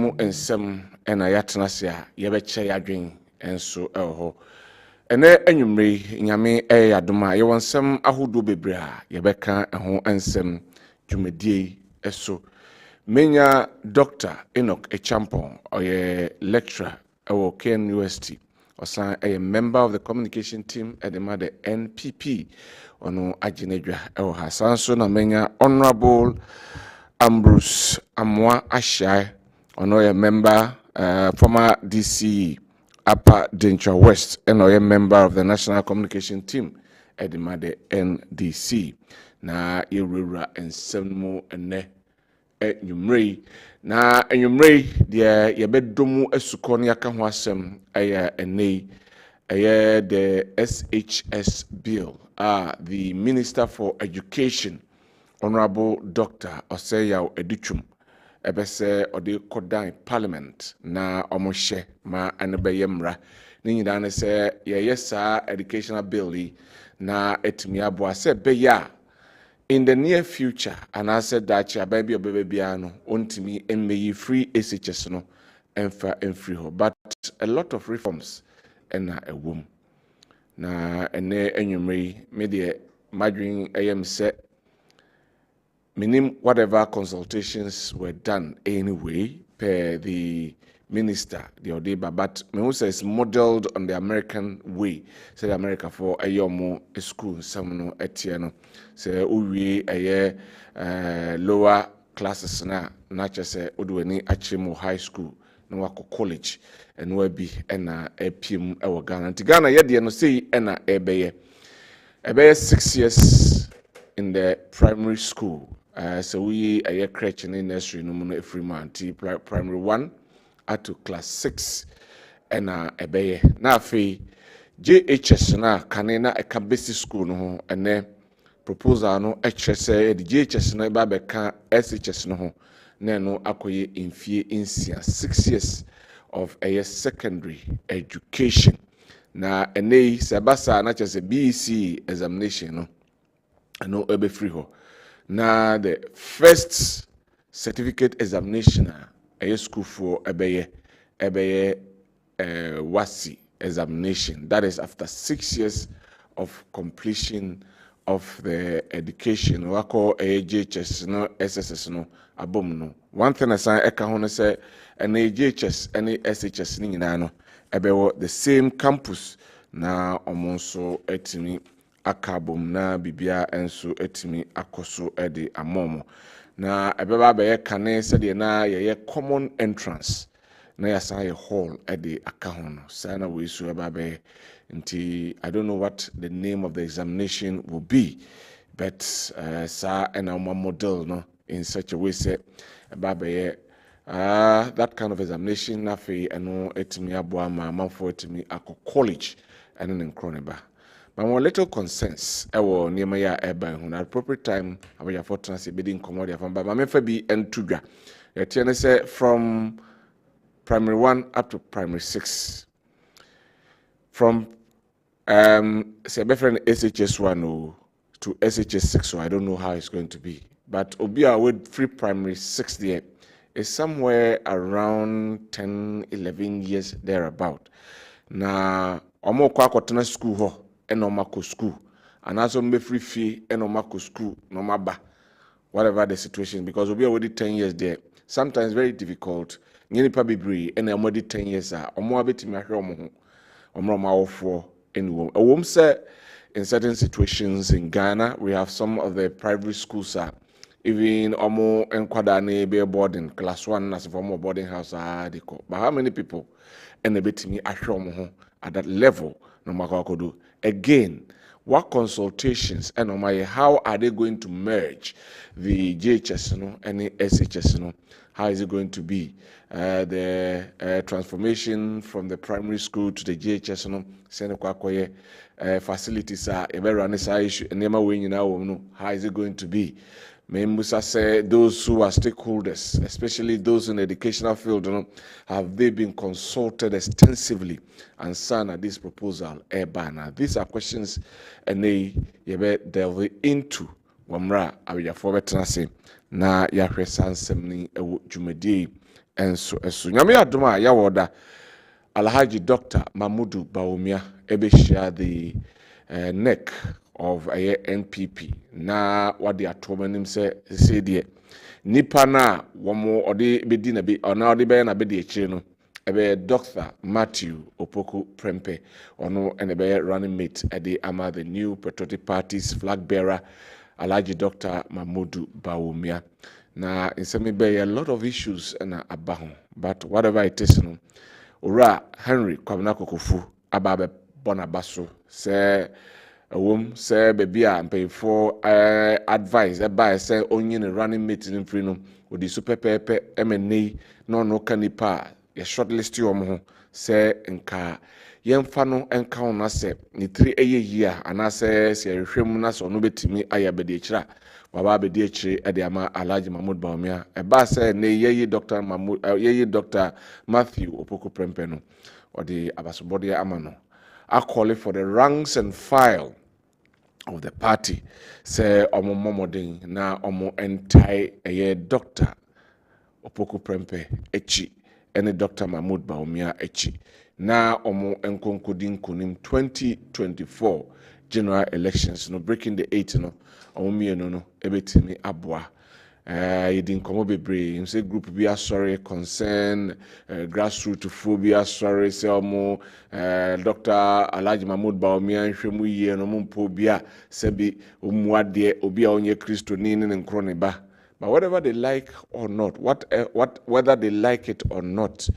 ho ensem ena yatena se a yebeche yadwen enso ho ene anwumre nyame yadoma ye wonsem ahodo bebre a yebeka ho ensem dwumadie eso menya Dr. Enoch Echampon oye lecturer ewo Ken University osan a member of the communication team at the NPP ono aginedwa ewo hasanso na menya Honorable Ambrose Amwa Ashai ono a member former DCE Upper Adwenkyere West and a member of the national communication team at the NDC na yewura ensemu ene enyumrei na enyumrei de yebedomu esuko ne aka ho asem aya enei the SHS bill the Minister for Education Honorable Dr. Oseyaw Edichum ebese ode kodan parliament na omoshe ma anebeye mra ni nyida ne se yesa educational bill na etimi abo se beya in the near future and I said that ya baby obebebiano ontimi emmeyi free SHS no emfa emfree ho but a lot of reforms na ewom na ene enwumre me de madwin am se minim whatever consultations were done anyway per the minister the odeba but me who says modeled on the American way said America for a yomo school some no etiano say uwi lower classes na just say odweni achimo high school na wako college and we be na apim ewo Ghana nti Ghana ye de no say na ebeye 6 years in the primary school. So we a crèche in nursery no no every month primary 1 up to class 6 and ebeye na afi JHS na kanena e ka basic school no ho ene proposal no say the JHS na ba be ka SHS no ho na no akoye infie insia 6 years of a secondary education na ene sebasa na chese BEC examination no ebe free ho. Now the first certificate examination a school for ebeye WASI examination. That is after 6 years of completion of the education. Wako JHS no SSS no abom no. One thing I say eka hono say an JHS any SHS ni nyina no ebewo the same campus na omonso etimi akabom na bibia enso etimi akoso ede amomo na ebeba be ye kane se de na ye common entrance na ya sa ye hall ede akahono sana we su eba be nti I don't know what the name of the examination will be but sa and our model no in such a way say eba be ye that kind of examination na fe eno etimi aboa ma manfo etimi akọ college eno ne nkroneba. But one little consensus, ewo niema ya eba hu na appropriate time abaja fortuna se bedi nkomo from but me fa bi entudwa. Yetiene say from primary 1 up to primary 6. From say befriend SHS 1 to SHS 6, so I don't know how it's going to be. But obia with free primary 6 there is somewhere around 10-11 years thereabout. Na omo kwa kwatena school ho enomako school and also mbe free fee enomako school no maba whatever the situation because we already 10 years there sometimes very difficult nyini pa bebre and already 10 years omo abetimi ahwe omo ho omo ma wofo anyway ewom say in certain situations in Ghana we have some of the private schools even omo enkwada na be boarding class 1 as for boarding house they call but how many people and abetimi ahwe omo ho at that level no matter again, what consultations and how are they going to merge the JHS and the SHS? How is it going to be? The transformation from the primary school to the JHS facilities are a very issue and how is it going to be? Musa say those who are stakeholders, especially those in the educational field, have they been consulted extensively and signed this proposal? These are questions and they delve into wamra abiya for betanase na yahwe sansem ni jumedi enso nyame adoma ya woda Alhaji Dr. Mahmudu Bawumia ebeshia the neck of a NPP na wadi atomanim se die nipa na womo ode bedi na be ona ode be na be de akire no ebe Dr. Matthew Opoku Prempeh ono ene be running mate ede ama the new patriotic party's flag bearer Alhaji Dr. Mahmudu Bawumia na insemi be a lot of issues na abaho but whatever it is no ora Henry Kwabena Owusu ababe bonabaso se se baby a mpayfo advice by say onye ne running mate in free no odi super pepe MNA no kanipa ya shortlist yo mo se nka yemfa no enka on ase ni 3 year anase se hwehwem na so no betimi ayabede akira baba abede akire e de ama Alhaji Mahmudu Bawumia ba se ne yeyi Dr. Dr. Matthew Opoku Prempeh no odi abasobode ama no I call it for the ranks and file of the party. Say omo momoding na omo entai eye Dr. Opoku Prempeh echi ene Dr. Mahmudu Bawumia echi na omo enkonkodin kunim 2024 general elections no breaking the 8 no omo mienu no ebetimi aboa yidin komo bebre say group be sorry concern grassroots phobia sorry say omo Dr. Alhaji Mahmudu Bawumia nhwemu yie no mpo bia sebi omuade obi a onye Kristo ni ne nkro ne ba but whatever they like or not whether they like it or not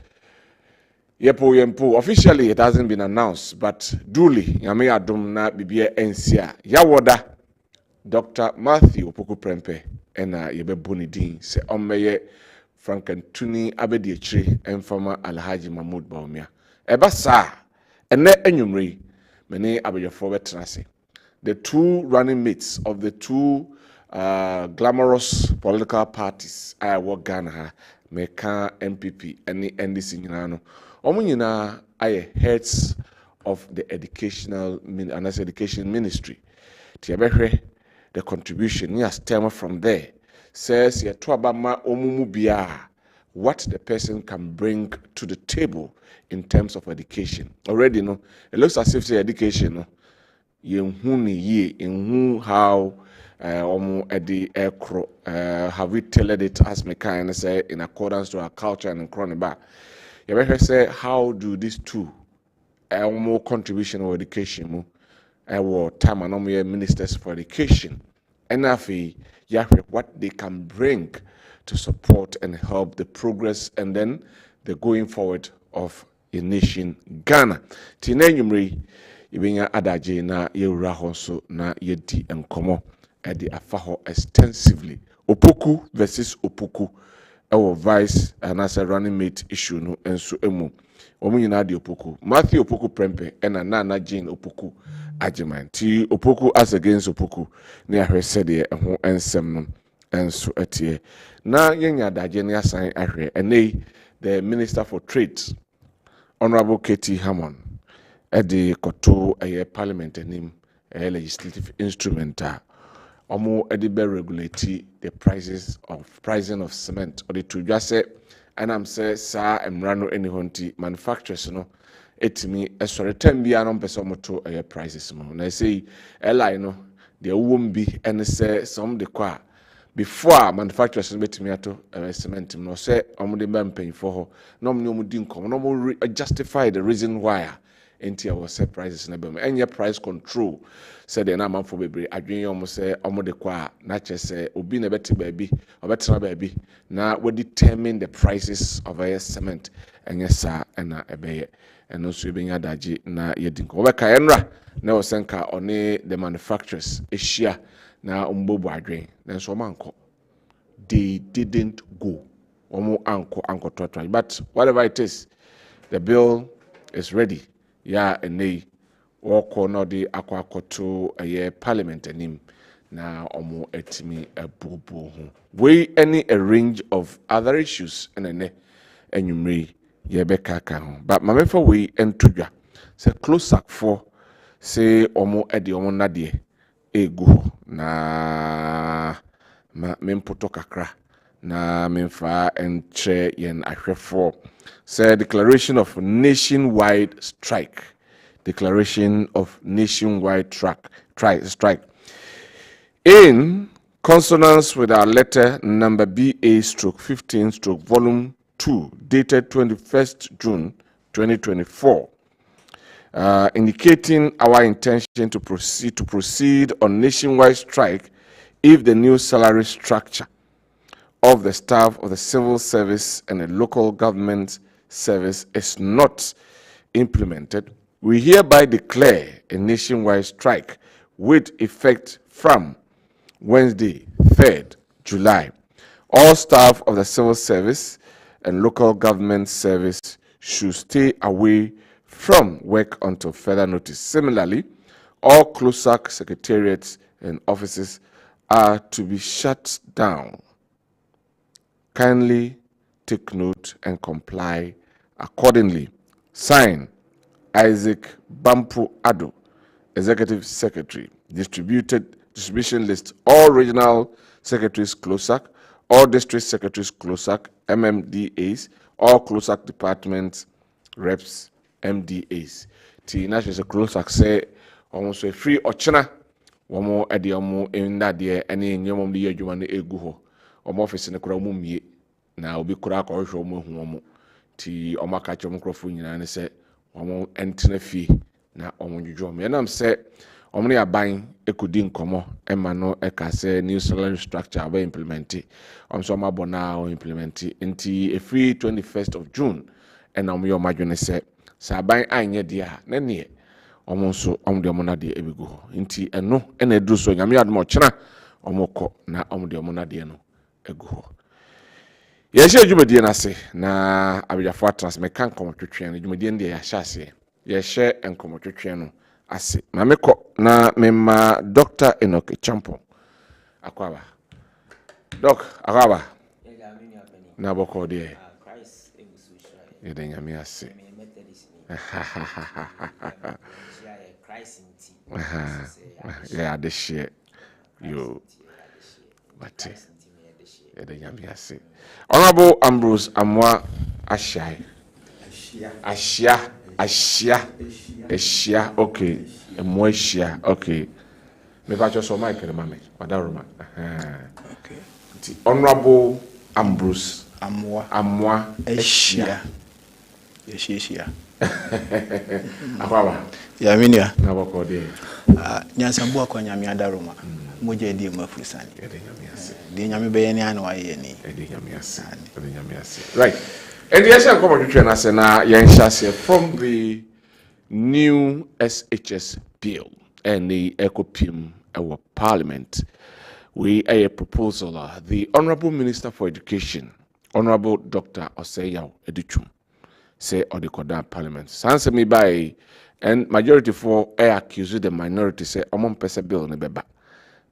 yempo officially it hasn't been announced but duly yame adom na bibia ensia yawoda Dr. Matthew Opoku Prempeh ena yebebo ni din se ommeye Frankantuni abedi akire emfama Alhaji Mahmudu Bawumia eba sa ene enwumre mene abeyefo betrase the two running mates of the two glamorous political parties I work Ghana meka MPP and NDC nyina no omo nyina aye heads of the education ministry tiabehwe the contribution near stem from there says ye to abama omumu bia what the person can bring to the table in terms of education already no it looks as if the education no yenhu ni ye enhu how edi ekro have we tailored it as me kind say in accordance to our culture and chroniba you better say how do these two more contribution of education mu our time and ministers for education and what they can bring to support and help the progress and then the going forward of a nation Ghana tinenyumri ibinya adaje na yewura honso na yedi enkomo edi afaho extensively Opoku versus Opoku our vice and as a running mate issue no enso emu omu nyina de Opoku Matthew Opoku Prempeh ena Nana Jane Opoku Ajiman ti Opoku as against Opoku ne ahwe sede ho ensem no enso etie na yenya daje ne asan ahwe ene the Minister for Trade Honorable Katie Hammond edi koto a parliament anim a legislative instrument omo edi be regulate the pricing of cement or the to just say and I'm say sa emrano any honti manufacturers no etimi esore tem bia no pese omoto prices mo na say lie no the wom bi and say some de kwa before manufacturers betimi ato cement no say omo de mpen for ho no omo di nkom no omo justify the reason why enti I was surprises na bem enye price control said na man for bebre adwen yom say omo de kwa na che say obi na beti baabi obetena baabi na we determine the prices of a cement enye sa na ebeye eno so ebenya daji na yedinko obeka enra na osenka one the manufacturers ehia na ombobu adwen na so manko they didn't go omo anko totwa but whatever it is the bill is ready ya ene woko no de akwakoto parliament anim na omo etimi abubu ho we any a range of other issues ene enwumre ye bekaka ho but mamefa we entodwa say close up for say omo ede omo nade egu na ma mempoto kakra na memfa entre yen ahwefo. Say declaration of nationwide strike. Declaration of nationwide strike. In consonance with our letter number BA/15/ volume 2, dated 21st June 2024, indicating our intention to proceed on nationwide strike if the new salary structure of the staff of the civil service and the local government service is not implemented, we hereby declare a nationwide strike with effect from Wednesday, 3rd July. All staff of the civil service and local government service should stay away from work until further notice. Similarly, all CLOSAC secretariats and offices are to be shut down. Kindly take note and comply accordingly. Signed, Isaac Bampu Ado, Executive Secretary. Distribution list: all regional secretaries CLOSAC, all district secretaries CLOSAC, MMDAs, all CLOSAC departments reps, MDAs. Ti na se CLOSAC say almost a free ochina womo ede omo enda de ene nyomom de adwuma na egu ho. Omo office ne kura omo mie na obi kura ka ohwe omo hu omo. Ti omo aka che microphone nyina ne se omo entena fi na omo dwudwo omo. Enam se omo ne aban ekudi nkomo ema no eka se new salary structure aba implement. Omo so mabona o implement nti every 21st of June and omo yo madwene se sa aban anye dia na ne omo so omo de omo na de ebegu ho. Nti eno ena eduru so nyame adom chena omo kọ na omo de omo na de no egu ho. Yeshe adwumadie na se na abiyafo atras mekan komotwetwe na adwumadie ndi ya hyase. Yeshe enkomotwetwe no ase. Ma mekọ na mema Dr. Enoch Champo akwaba. Doc akwaba. Na boko de. Yede nyame ase. Yeah, this shit. You but yede nyame ase. Honorable Ambrose Amwa Ashia, okay. Emoishia, okay. Me ba just so mic the mame. Wadaroma. Okay. Honorable Ambrose Amwa Ashia. Yeshia. Akwaba. Ya minia. Na boko de. Nyansambu akwa nyame adaroma. Moje di mafusani. Yede nyame ase. Di nyame beye ni anu aye ni. Yede nyame ase. Yede nyame ase. Right. And yes, I'm coming to na se na yenshase from the new SHS bill and the ECOPIM our parliament. We a proposal the Honorable Minister for Education, Honorable Dr. Oseyaw Edichum, say or the Kodan Parliament. Sanse me by and majority for accuse the minority say omon pese bill ne beba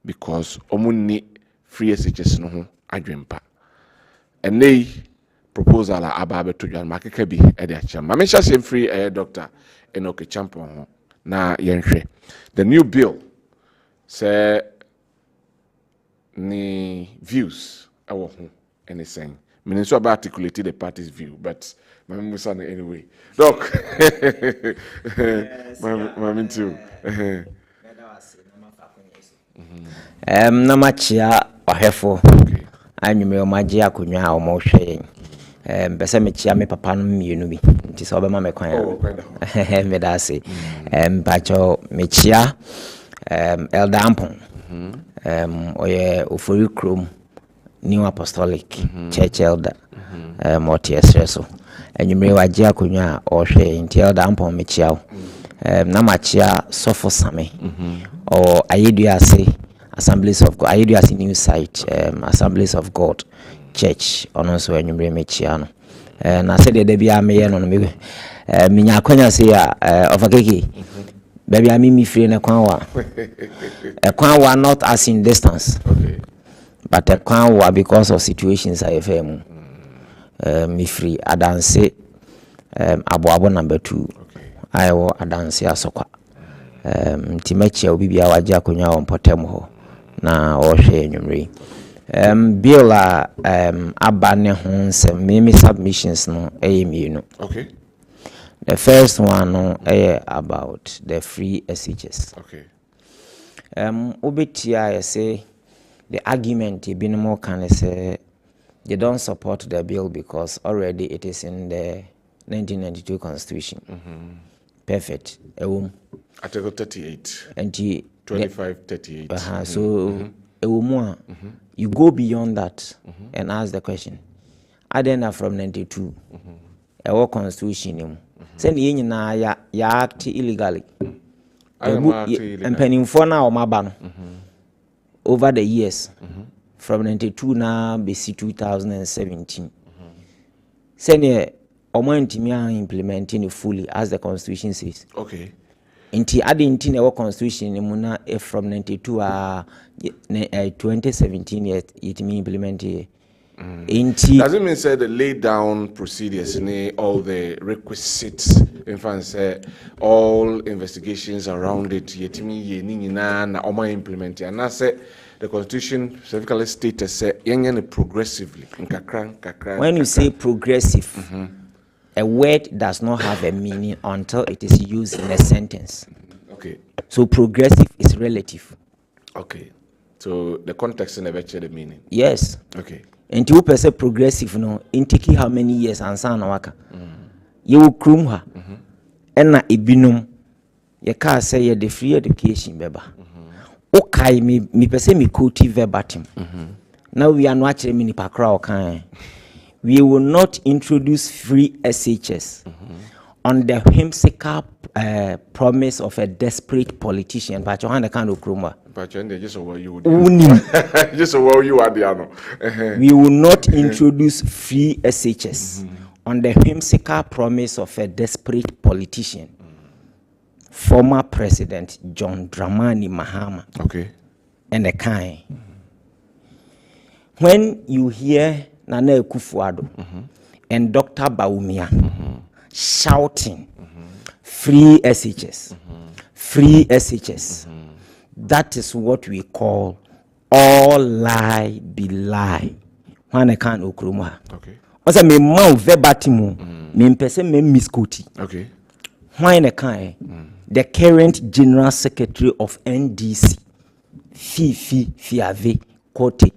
because omuni free SHS no ho adwempa. And they proposal ababe to John Makeka bi e de acham. Ma mention say free Dr. Enoch Champo ho na yenhwe. The new bill say ni views awo ho anything. Meaning so about articulated the party's view, but my musa anyway. Doc. My too. Namachia ohefo. Okay. Anyume omaji akonwa a omo hwe. Bese mechia me papa no mienu bi. Nti so obema me kwan. Oh, kwenda. Me da se. Bacho mechia Elder Ampon. Oye ofori krom New Apostolic Church Elder. Motiesreso. Anyume waji akonwa a ohwe nti Elder Ampon mechia. Namachia sofo same. Or ayeduase Assemblies of God. Ayeduase new site Assemblies of God Church ono so anyumre mechiano na se de bia me ye no me minya kwanya se ya ofakeke baby ami mi free na kwanwa kwanwa not as in distance, Okay. but kwanwa because of situations I fm mi free adanse abo number 2 ayo adanse asokwa nti mechi obi bia waje akonya wo potem ho na o hwe anyumre Bill abane ho nsem me submissions no mmienu. Okay. The first one no about the free SHS. Okay. Obetia say the argument more can say they don't support the bill because already it is in the 1992 constitution. Perfect. Article 38. And 2538. So you go beyond that and ask the question. Adena from 92. Our constitution. Send you na ya act illegally. And penning for now mabano. Over the years. From 92 now BC 2017. Send you implementing it fully as the constitution says. Okay. Inti adding in our constitution muna from 92 2017 it me implemented. Does it mean say the lay down procedures all the requisites in fact say all investigations around it yet me ye na oma implement and I say the constitution specifically stated say progressively in kakra. When you say progressive, a word does not have a meaning until it is used in a sentence. Okay. So progressive is relative. Okay. So the context never change the meaning. Yes. Okay. And to person progressive no intake how many years and na waka. You krum ha. Ena ibinum ye ka say ye the free education beba. Okay me person me quote verbatim. Now we are not actually mini pakra okay. We will not introduce free SHS on the whimsical promise of a desperate politician. But you kind of kruma. But just over you. Just over you are the We will not introduce free SHS on the whimsical promise of a desperate politician. Former President John Dramani Mahama. Okay. And the kind. When you hear Nana Ekufuado and Dr. Baumia shouting free SHS, free SHS. That is what we call all lie be lie. When I can't okruma. Okay. Also me mau verbatim me person me misquote. Okay. When I can't the current general secretary of NDC Fiave Kote.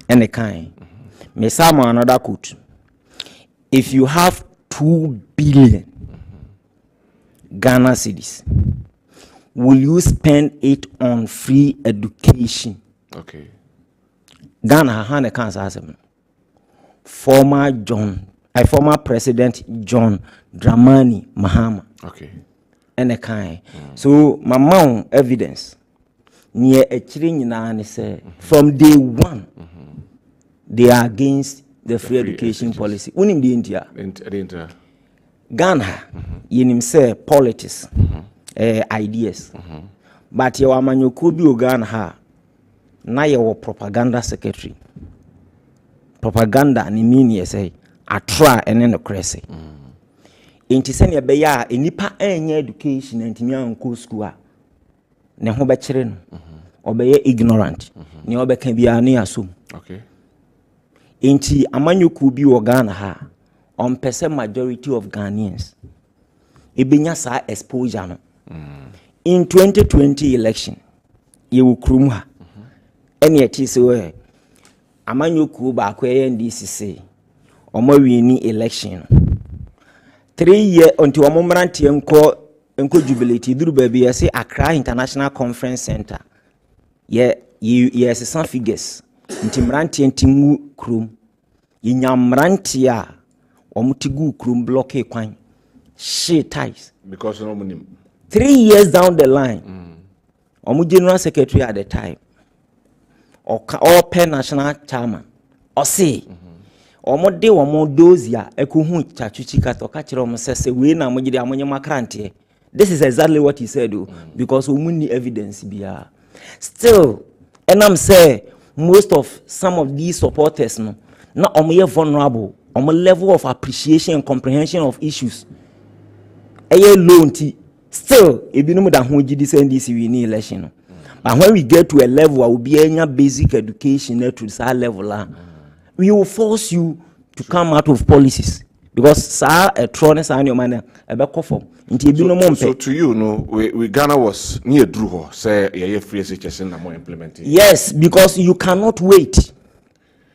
And the kind. Me sama another quote. If you have 2 billion Ghana cedis, will you spend it on free education? Okay. Ghana hane can't ask him. Former President John Dramani Mahama. Okay. And the kind. So my mount evidence near a children say from day one. They are against the free education policy. Unim the India. Ghana, yenim say politics, ideas. But you are manyokubi Ghana ha. Na your propaganda secretary. Propaganda ni mean say atra and then crazy. Inti send ya beya enipa enye education and me anko school. Ne ho be kire no. Obeye ignorant. Ne obeka bia ne asum. Okay. Inti amanyoku bi wo Ghana ha on percent majority of Ghanaians ebenya sa exposure no in 2020 election ye wo krum ha ene eti se we amanyoku ba ko NDC omo wini election 3 years until omo mrantie enko jubilate duru ba bi say Accra International Conference Center ye some figures nti mrantie ntingu krum yinya mrantie a omutigu krum block kwan she ties because no money 3 years down the line omu general secretary at the time or pen national chairman or say omo de omo dozia ekuhu chachuchi kata okachire omo sese we na amogide amonye makrante. This is exactly what he said because we need evidence bia still and I'm say most of some of these supporters no na omo vulnerable omo level of appreciation and comprehension of issues low nti still ebinum da ho gidi say NDC we need election no And when we get to a level where we be any basic education to that level, we will force you to come out of policies. Because sir, a throne and your man a back of them. So to you, no, we Ghana was near Druho, say free SHS and more implementing. Yes, because you cannot wait.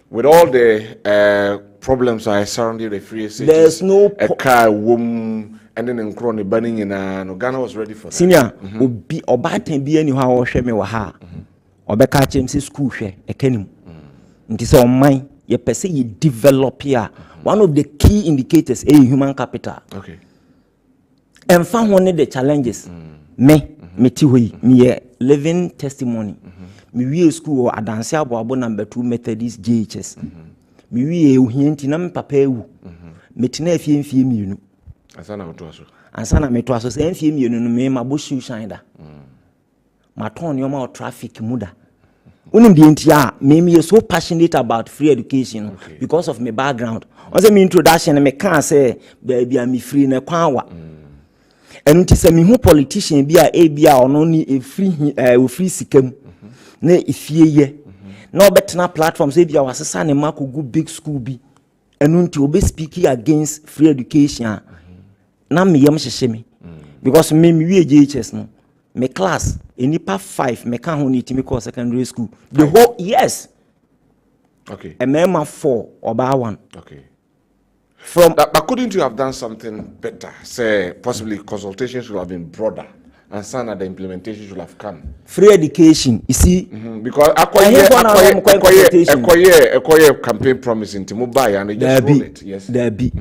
With all the problems I surrounding the free SHS, there's no a car, womb, and then in crony burning in Ghana was ready for that. Senior, be or bad and be anyhow or shame or ha or back at James school share a kenim. It is on mine, you per se you develop here. One of the key indicators is human capital. Okay. And found one of the challenges. Me living testimony. Me we school or dance about number 2 Methodist JHS. Me we hintinam papeu. Me tina fie you know. Ansana me to aso say fie you know me ma bushu shine. Ma turn your mouth traffic muda. Unim the entire me so passionate about free education because of my background. Also my introduction me can say baby I'm free na kwawa. And it is a me politician be a or no ni a free sikam na ifie ye. No better platforms say be our son and mark go big school be and unti obe speaking against free education. Na me yam sheme because me we JHS no. My class, in NIPA 5, me can't hold it to me call secondary school. The whole, yes. Okay. A member 4 or by 1. Okay. From but couldn't you have done something better? Say, possibly consultation should have been broader and some of the implementation should have come. Free education, you see. Because a campaign promising to mobile and they just roll it. Yes. There be.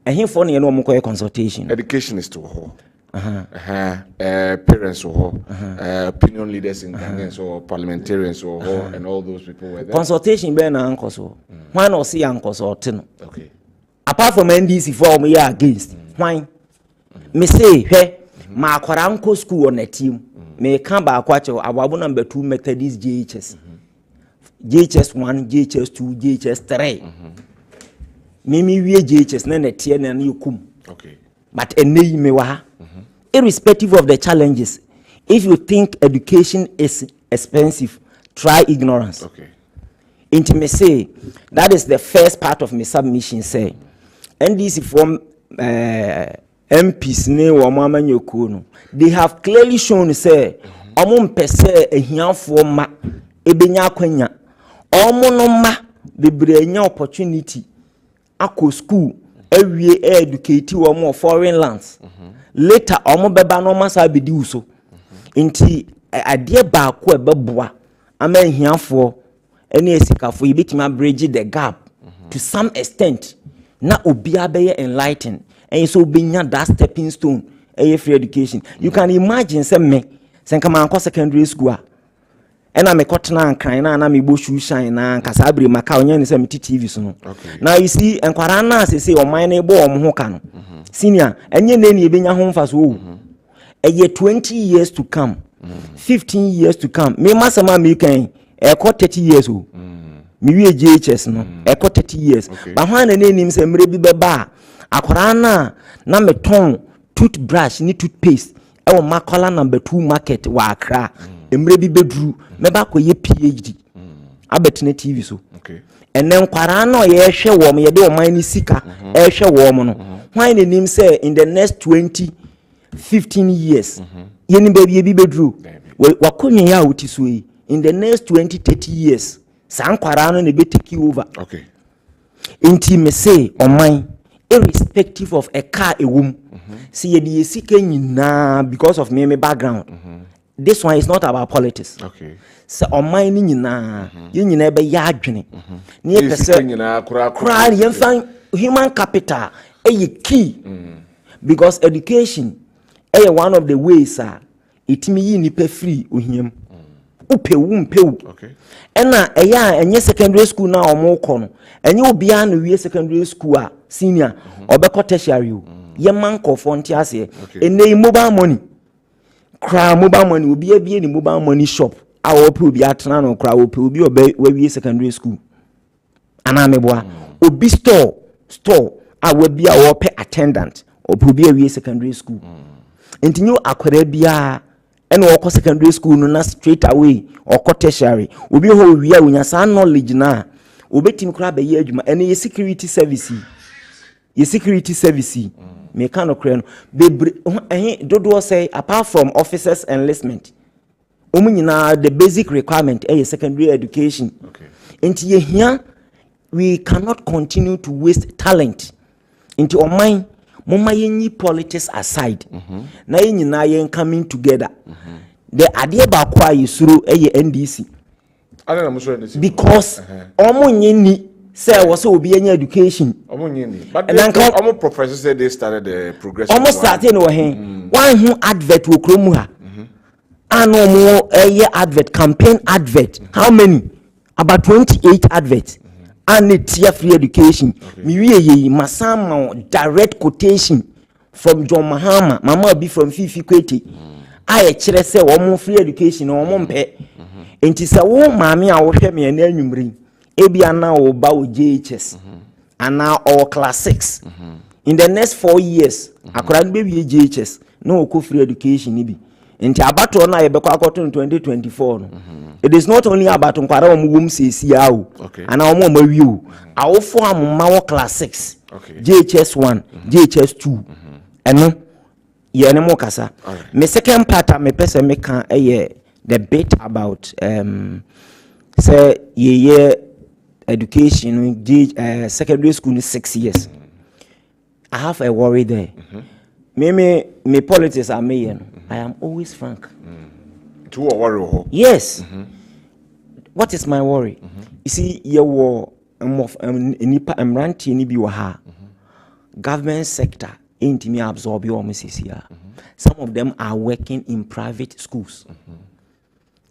And here for no consultation. Education is to whole. Parents or opinion leaders in Ghana or parliamentarians or and all those people were there. Consultation be na uncle so. Why not see uncle so ten? Okay. Apart from NDC for me against. Why? Me say, hey, ma akwara uncle school on a team. Me can ba akwacho awabu number 2 Methodist JHS. JHS 1, JHS 2, JHS 3. Mimi we JHS na tie na you kum. Okay. But ene me wa. Irrespective of the challenges, if you think education is expensive, try ignorance. Okay. Intimacy, that is the first part of my submission. Say, NDC from MPs ne wamama nyokuno. They have clearly shown say, among pese a hian for ma ebenya kwenya, no ma bebrenya opportunity. Ako school, every educate you more foreign lands. Later, omo beba no masa be di uso. Inti adie ba ko ebeboa ama hiafo ene esikafo yibetimi bridge the gap to some extent. Na obia be enlightened and so benya that stepping stone free education. You can imagine say me kama anko secondary school and I me kotena ankran na me bo shoe shine na kasa abre maka onya ni say me TV so no. Now you see enkwara na say o man na ebo o ho ka no. Senior enye na ni ebenya ho mfa so o. Eye 20 years to come. 15 years to come. Me masama me kan e ko 30 years o. Me wie JHS no e ko 30 years. But when na nim say mre bi beba akwara na me ton toothbrush ni toothpaste e o makola number 2 market wa Accra. Emre bi bedru meba ko ye PhD abetene TV so and then kwara na ye hwe wo me ye de o man ni sika e hwe wo mo no why ne nim say in the next 15 years ye ni ba bi bedru wakonye ya uti so yi in the next 20-30 years san kwara no ne be take over inti me say o man irrespective of a car ewum see ye di sika nyina because of me background. This one is not about politics. Okay. So on my nyina, you nyina be ya adwene. Ne pese nyina kura you find human capital a key. Because education is one of the ways it me nipa free ohiem. Upe. Okay. Ena enye secondary school na omo ko no. Enye obi an wie secondary school senior obekọ tertiary. Ye man ko fonti ase. Ene mobile money. Cry mobile money will be a mobile money shop. Our will be atana no cry will be we secondary school. Anameboa obi store I will be our pay attendant or will be a secondary school. Into new akwere bia and or secondary school no na straight away or tertiary obi ho wi a unya sa knowledge na obetim kra be ye adwuma ene ye security service me kan no kra no bebre dodo say apart from officers enlistment nyina the basic requirement is secondary education. Okay. Into here we cannot continue to waste talent into our mind. Mama yenyi politics aside. Na yenyina yen coming together. The idea ba kwa yisuru NDC. Because omo nyeni say was obi yenyi education. Omo nyeni. But omo professors said they started the progressive. Almost starting no hen. One who advert wo kromu ha. Ano mo advert campaign advert. How many? About 28 adverts. And tier free education. Me ye masama direct quotation from John Mahama. Mama be from Fifi Kweti. I chere say one free education or one pay. And it's a woman, mammy, I will me an enumering. Ebiana or bow JHS. And now all class 6. In the next 4 years, I couldn't be JHS. No free education. Nibi. Inti abato na yebeko akoto in 2024 it is not only about nkwara omwum sesi awo ana omo mawiu awofo amma class 6 JHS 1 JHS 2 eno ye ne mo kasa me second part me pese me kan the bit about say ye education secondary school 6 years. I have a worry there. Me politics are me. I am always frank. To a worry. Yes. What is my worry? You see, you were nipa emranti ni bi waha. Government sector ain't me absorb your misses here. Some of them are working in private schools.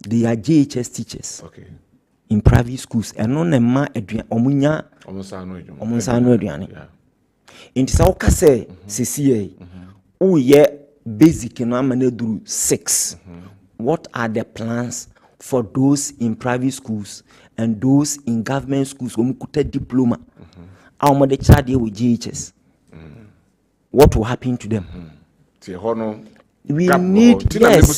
They are JHS teachers. Okay. In private schools. And no nema omunya omunsano eduane. Inti sa okase CCA. Oh yeah, basic no amane 6. What are the plans for those in private schools and those in government schools who could diploma? Our mother child here with JHS. What will happen to them? We need yes.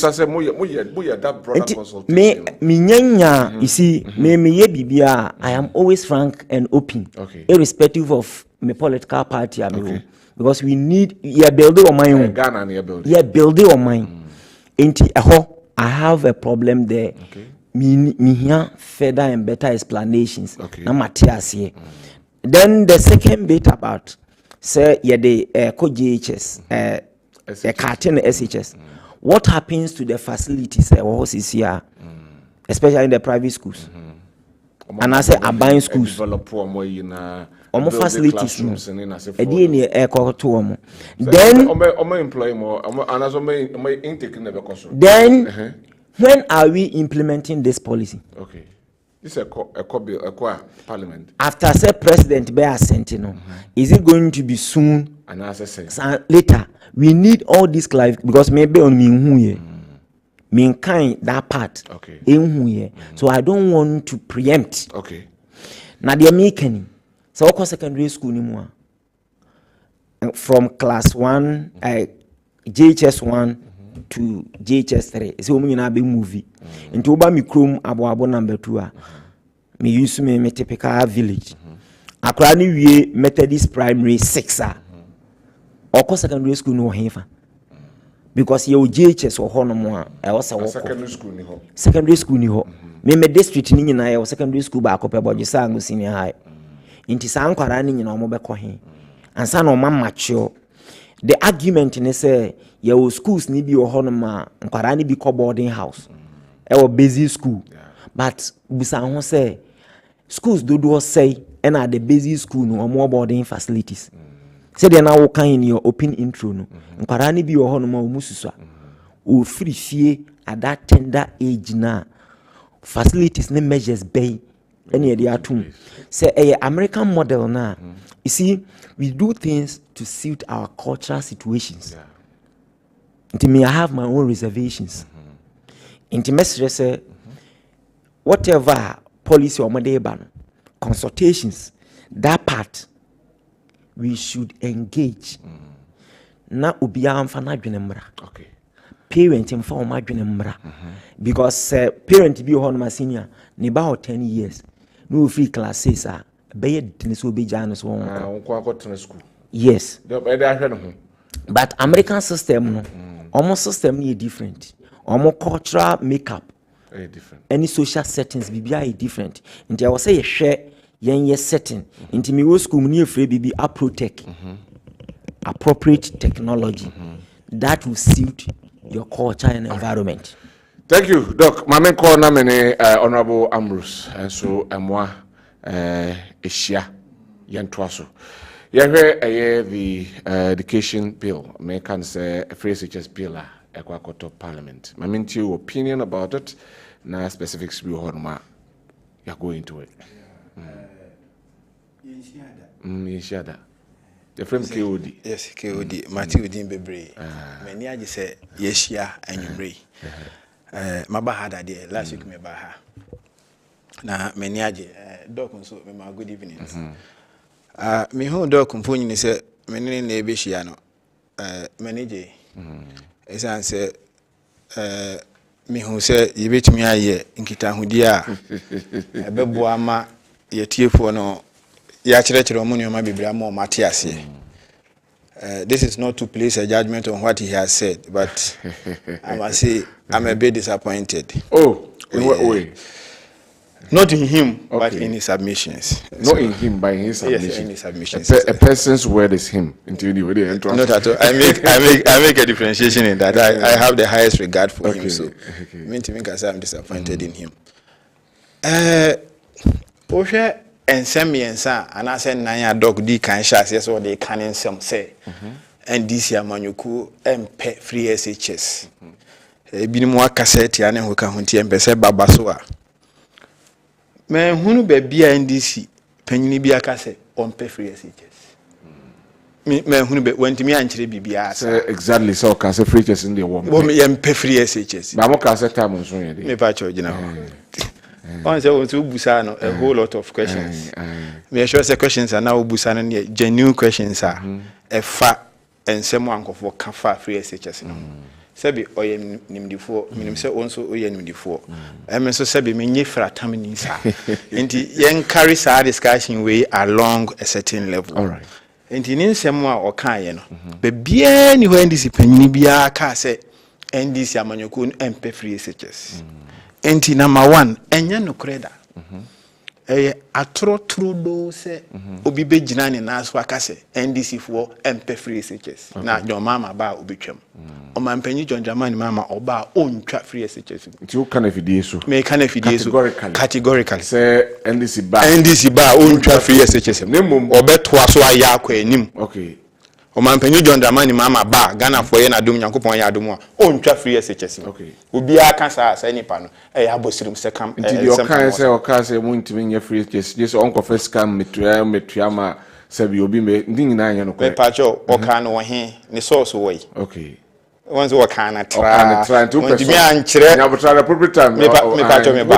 You see, I am always frank and open, irrespective of my political party. Because we need building on my own. Building on mine. I have a problem there. Me here further and better explanations. Then the second bit about say the co-JHS, carton SHS. What happens to the facilities here, especially in the private schools? And I say buying schools. Omo facilities no edi ni to omo then when are we implementing this policy? Okay, this is a bill parliament after say president be assent no is it going to be soon and later? We need all this life because maybe on me hu ye me kind that part hu ye so I don't want to preempt. Okay, na they making so secondary school ni mo from class 1 JHS 1 to JHS 3 so we na be movie into oba mi krom abo number 2 a me use me typical village akra ni wie Methodist primary 6 a secondary school no hefa because you JHS or hono mo a was secondary school ni ho me district ni nyina ya secondary school ba akopɛ boje sango senior high inti sa nkwara ni nyina omo bɛkɔ he ansa na oma mature. The argument ne say your schools ni bi hono ma nkwara ni bi kɔ boarding house or basic school but busa ho say schools do say and at the basic school no omo boarding facilities. Say they now can in your open intro no nkwara ni bi hono ma omususua o free fie at that tender age na facilities ne measures bay any the atom say American model na you see we do things to suit our cultural situations. To me I have my own reservations. Intimacy say whatever policy or model consultations that part we should engage na ubia amfa na dwenemra parent in form of because parent be on senior about 10 years. No free classes are bed tennis will be Janus one. Yes. But American system, almost system is different. Almost cultural makeup. Very different. Any social settings be different. Until I was say a share yen setting. Into me was school near free be approtech. Appropriate technology that will suit your culture and environment. Thank you, Doc. My main call namene Honorable Ambrose, and so moi Asia Yantwaso. You heard the education bill. Me can say a free teachers bill Ekwakoto Parliament. My main opinion about it. Na specifics we honma. You're going to it. Yeshada. The frame KOD. Yes, KOD. Matthew Udin Bebre. Many I just say Yeshia and Yumbre. Maba had a day last week. Me baha. Na many aje Doc so me ma good evening. Me who Doc company ni say many ne beshiano. Many je. Esan say me who say you bet me aye nkita hudi a bebo ama yetiefo no ya chire omuni oma bibira ma matiase. This is not to place a judgment on what he has said, but I must say I'm a bit disappointed. Oh, in what way? Not in him, but in his submissions. Not in him, but in his submissions. Yes, in his submissions. A person's word is him. Until the way not at all. I make a differentiation in that. I have the highest regard for him. So, mean to make us I'm disappointed in him. Oshe and send me and son, and I said Naya dog D can shas yes or they can in some say. And this year manuku pet free SHS. Binimwa cassette and who can hunt and Besse Babasua. Man, who be NDC, penny be a cassette on pay free SHS. Man, who went to me and BBS. Exactly so, cassette free in the woman. Woman, pay free SHS. Bamo cassette time on Sunday. Me patcho, you know. Once I was to Busano, a whole lot of questions. Me sure the questions are now Busano, genuine questions are a fat and someone for Kafa free SHS. Sebi oye nimdifo minim se onso oye nimdifo emenso sebi menye fratamini sa enti yen carry sa discussion way along a certain level. All right. Enti ni nsemo a oka ye no be bia ni ho ndisi panini bia ka se ndisi amanyoko empe free SHS. Enti number 1 enye no kreda atro trudo se obi begina ne naso aka se NDC for empe free SHS na your mama ba obetwam o mampanyi John Dramani mama oba ontwa free SHS nti o kana fidie so me kana fidie so categorically se NDC ba ontwa free SHS nemom obeto aso aya akwa anim. Okay. O mampanyi John Dramani mama ba Ghana for ye na dum Nyankopon ya dum a ontwa free SHS. Okay. Obi aka sa nipa no abosirim sekam nti di o kan se mu ntimi nya free SHS just on confess scam metua ma sabi obi me ndi nyina anya no ko. Me pacho o kan no he ne source wo. Okay. Once we can try to me ankyere ya try the appropriate time me pacho me ba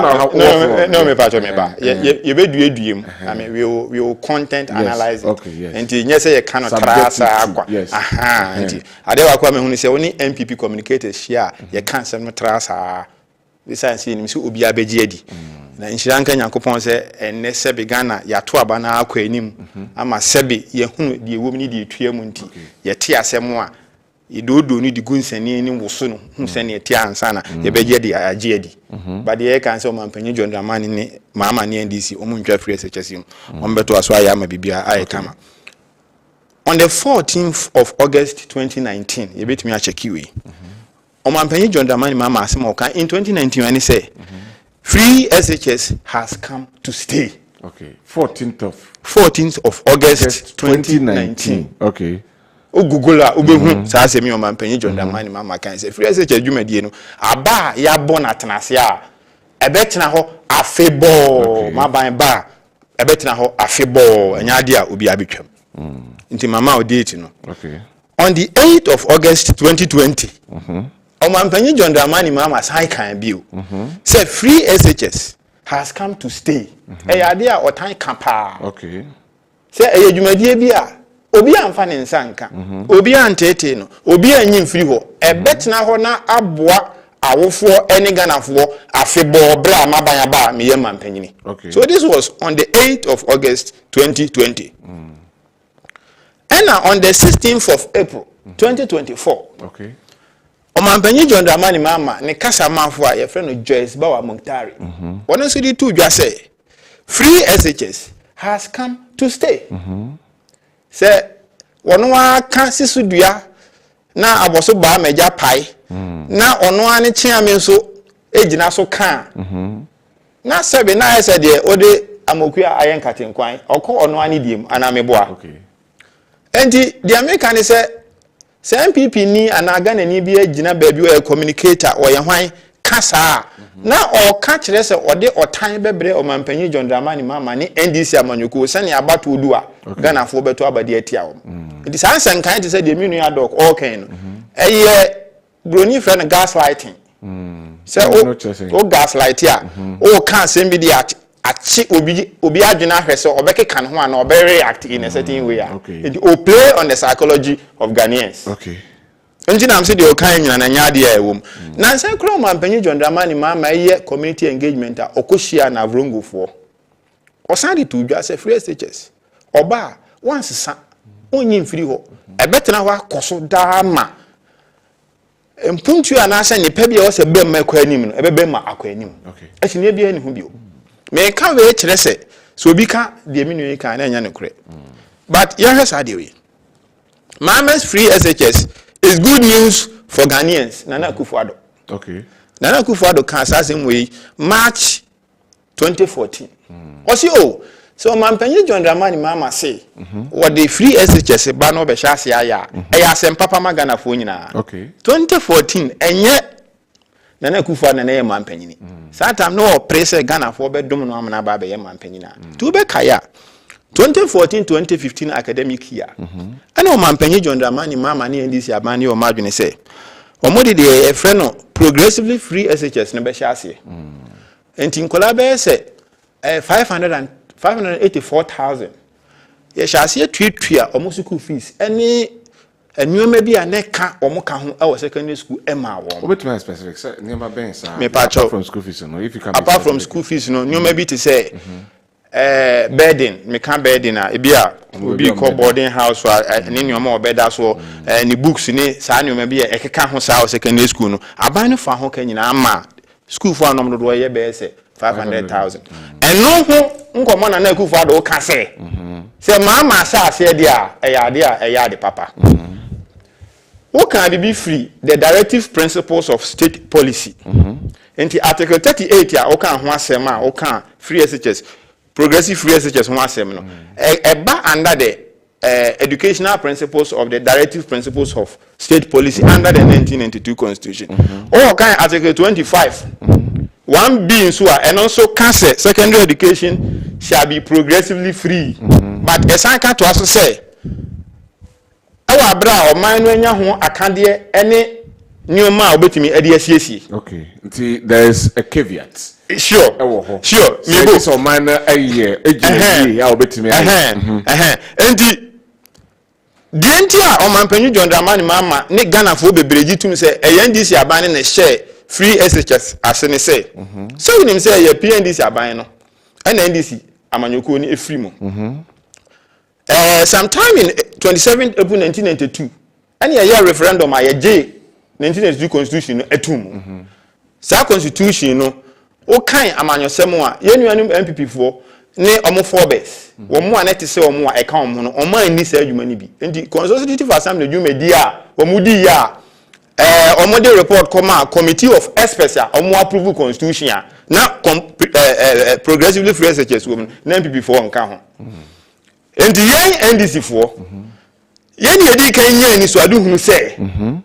no me pacho me ba ye be duediem I mean we will content analyze it. Okay, yes. Enti nye say ye can try sa akwa aha enti ade wa kwa me hu ni say oni MPP communicators share ye can say no try sa this I see ni so obi abeji adi na nshira Nyankopon say enne sebe Ghana ya to aba na akwa anim ama sebe ye hunu de ewom ni de tuamu nti ye te asemo a idodo ni digunsani ni woso no hu se ne tia ansana ye beje di aje adi but ye kan se o mampanyi John Dramani ni mama ni NDC o muntwa free SHS o mbeto aso aya ma bibia aye kama. On the 14th of August 2019 ye betimi a check we o mampanyi John Dramani mama asema o kan in 2019 when he say free SHS has come to stay. Okay. 14th of August 2019. Okay. O Google a obehu sa asemi o mampanyi John Dramani mama kan say free SHS dwumadie no aba ya bon atenase a ebetena ho afebo maban ba ebetena ho afebo anya de a obi abetwam nti mama o date no. Okay. On the 8th of August 2020 o mampanyi John Dramani mama sai kan bio say free SHS has come to stay ya de a otan kapa. Okay. Say dwumadie bi a obi amfa ne nsanka obi antete no obi anyim firi ho betna ho na aboa awofo ene Ghanafo afebo bra mabanya ba meye mampanyini. Okay. So this was on the 8th of August 2020. And on the 16th of April 2024. Okay. Omampanyi John Dramani Mama ne kasa manfo a ye friend Joyce Bawa Muntari. One of the two just say free SHS has come to stay. Say one wa kan sisudua na aboso ba meja pai na ono ane chiame so ejina so kan na sebe na ese de ode amokua ayen katenkwan okọ ono ane diem ana meboa. Okay. Enti the American say MPP ni anaga na ni bia gina baabi o communicator o ye hwan kasa na o ka kire se ode otan bebre o mampanyi John Dramani Mama ni NDC amanyoko sane abato odu a Ghanafo beto abade atia wo it is answer kan to say the minu ya dog all can eye broni friend gaslighting say o gaslight ya o kan sem bi di achi obi adwena hwese obeke kan ho ana obe react in a certain way. It will play on the psychology of Ghanaians. Okay. Engine am say the okan nyina na nya de a ewom na say kro mampanyi John Dramani Mama ye community engagement a okohia na vrongofo osande to dwa say free SHS oba once sa onyi mfiri ho ebetena ho akoso dama mpuntu ana say nipa bia wo say bemma kwa anim no ebebemma akwa anim esi ne bia ni ho bio me ka we kire say so obi ka de minu ka na nya ne kure but ya hwesa de we Mama's free SHS is good news for Ghanaians. Nana Akufo-Addo. Okay. Nana Akufo-Addo can say way March 2014. So mampanyi John Dramani Mama say what the free SHS ba no be hyase aya. Eya sem papa ma Ghanafo nyina. Okay. 2014 enye Nana Akufo-Addo na ye mampanyi. Sometime no press Ghanafo be dum no amana ba be ye mampanyi na. Tu be kaya 2014-2015 academic year. And mampanyi John Dramani Mama ni NDC abani o madwene say omodi de friend no progressively free SHS no be hyase. Enti nkola be say 584,000. Ye hyase tuatua omo school fees any enuema bi aneka omo ka ho e wo secondary school ema wo. Obetuma specific say never ben sir. Apart from school fees no if you can apart from school fees no enuema bi to say bedding me can bedding na e bia obi call boarding house for ni nyoma obeda so ni books ni sa nyoma bi e keka ho sa secondary school no aban no fa ho ka nyina ama school for anom do ye be say 500,000 and no ho nkomo na Akufo-Addo ka say say mama sa ase dia e ya de papa who can be free the directive principles of state policy enti article 38 ya o kan ho asem a o kan free SHS progressive free SHS one asem no eba under the educational principles of the directive principles of state policy under the 1992 constitution. Okay, article 25 1B so and also can say secondary education shall be progressively free. But esanka to also say our bra or mine when ya ho akade any new ma obetimi ade asiesie. Okay. There is a caveat. Sure. Sure. Me go so man a year ya obetimi. Enti dientia o mampanyi John Dramani Mama ne Ghanafo bebreji tum say NDC aban ne share free SHS asene say. So we nim say ye PNDC aban no. And NDC amanyoko ni efri mo. Sometime in 27 April 1992 and a referendum a J 1992 constitution etum. Sa constitution no o kan amanyosem a ye nuanum MPP fo ne omo forbes wo mo anete se omo a e kan omo no omo ani sa adwuma ni bi enti constitutive assembly adwuma di a omo di ya omo de report come committee of experts a omo approve constitution a na progressively free SHS wo na MPP fo nka ho enti yen NDC fo yen ye di kan yen ni so adu hunu se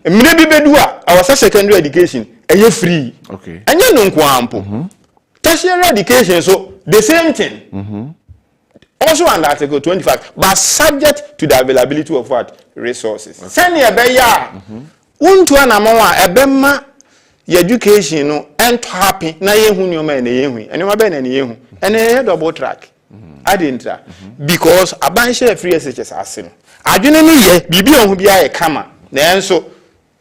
mire bi bedu a our secondary education eye free. Okay. And you know kwampo. Tertiary education so the same thing. Also under article 25 but subject to the availability of what resources. Send ye be ya. Untu anamawa ebema education no ent happy na ye hu nyoma na ye hu. Enema be na ye hu. Ene double track. Adintra because aban share free SHS asem. Adwene ni ye bibi ohun bia ye kama. Na enso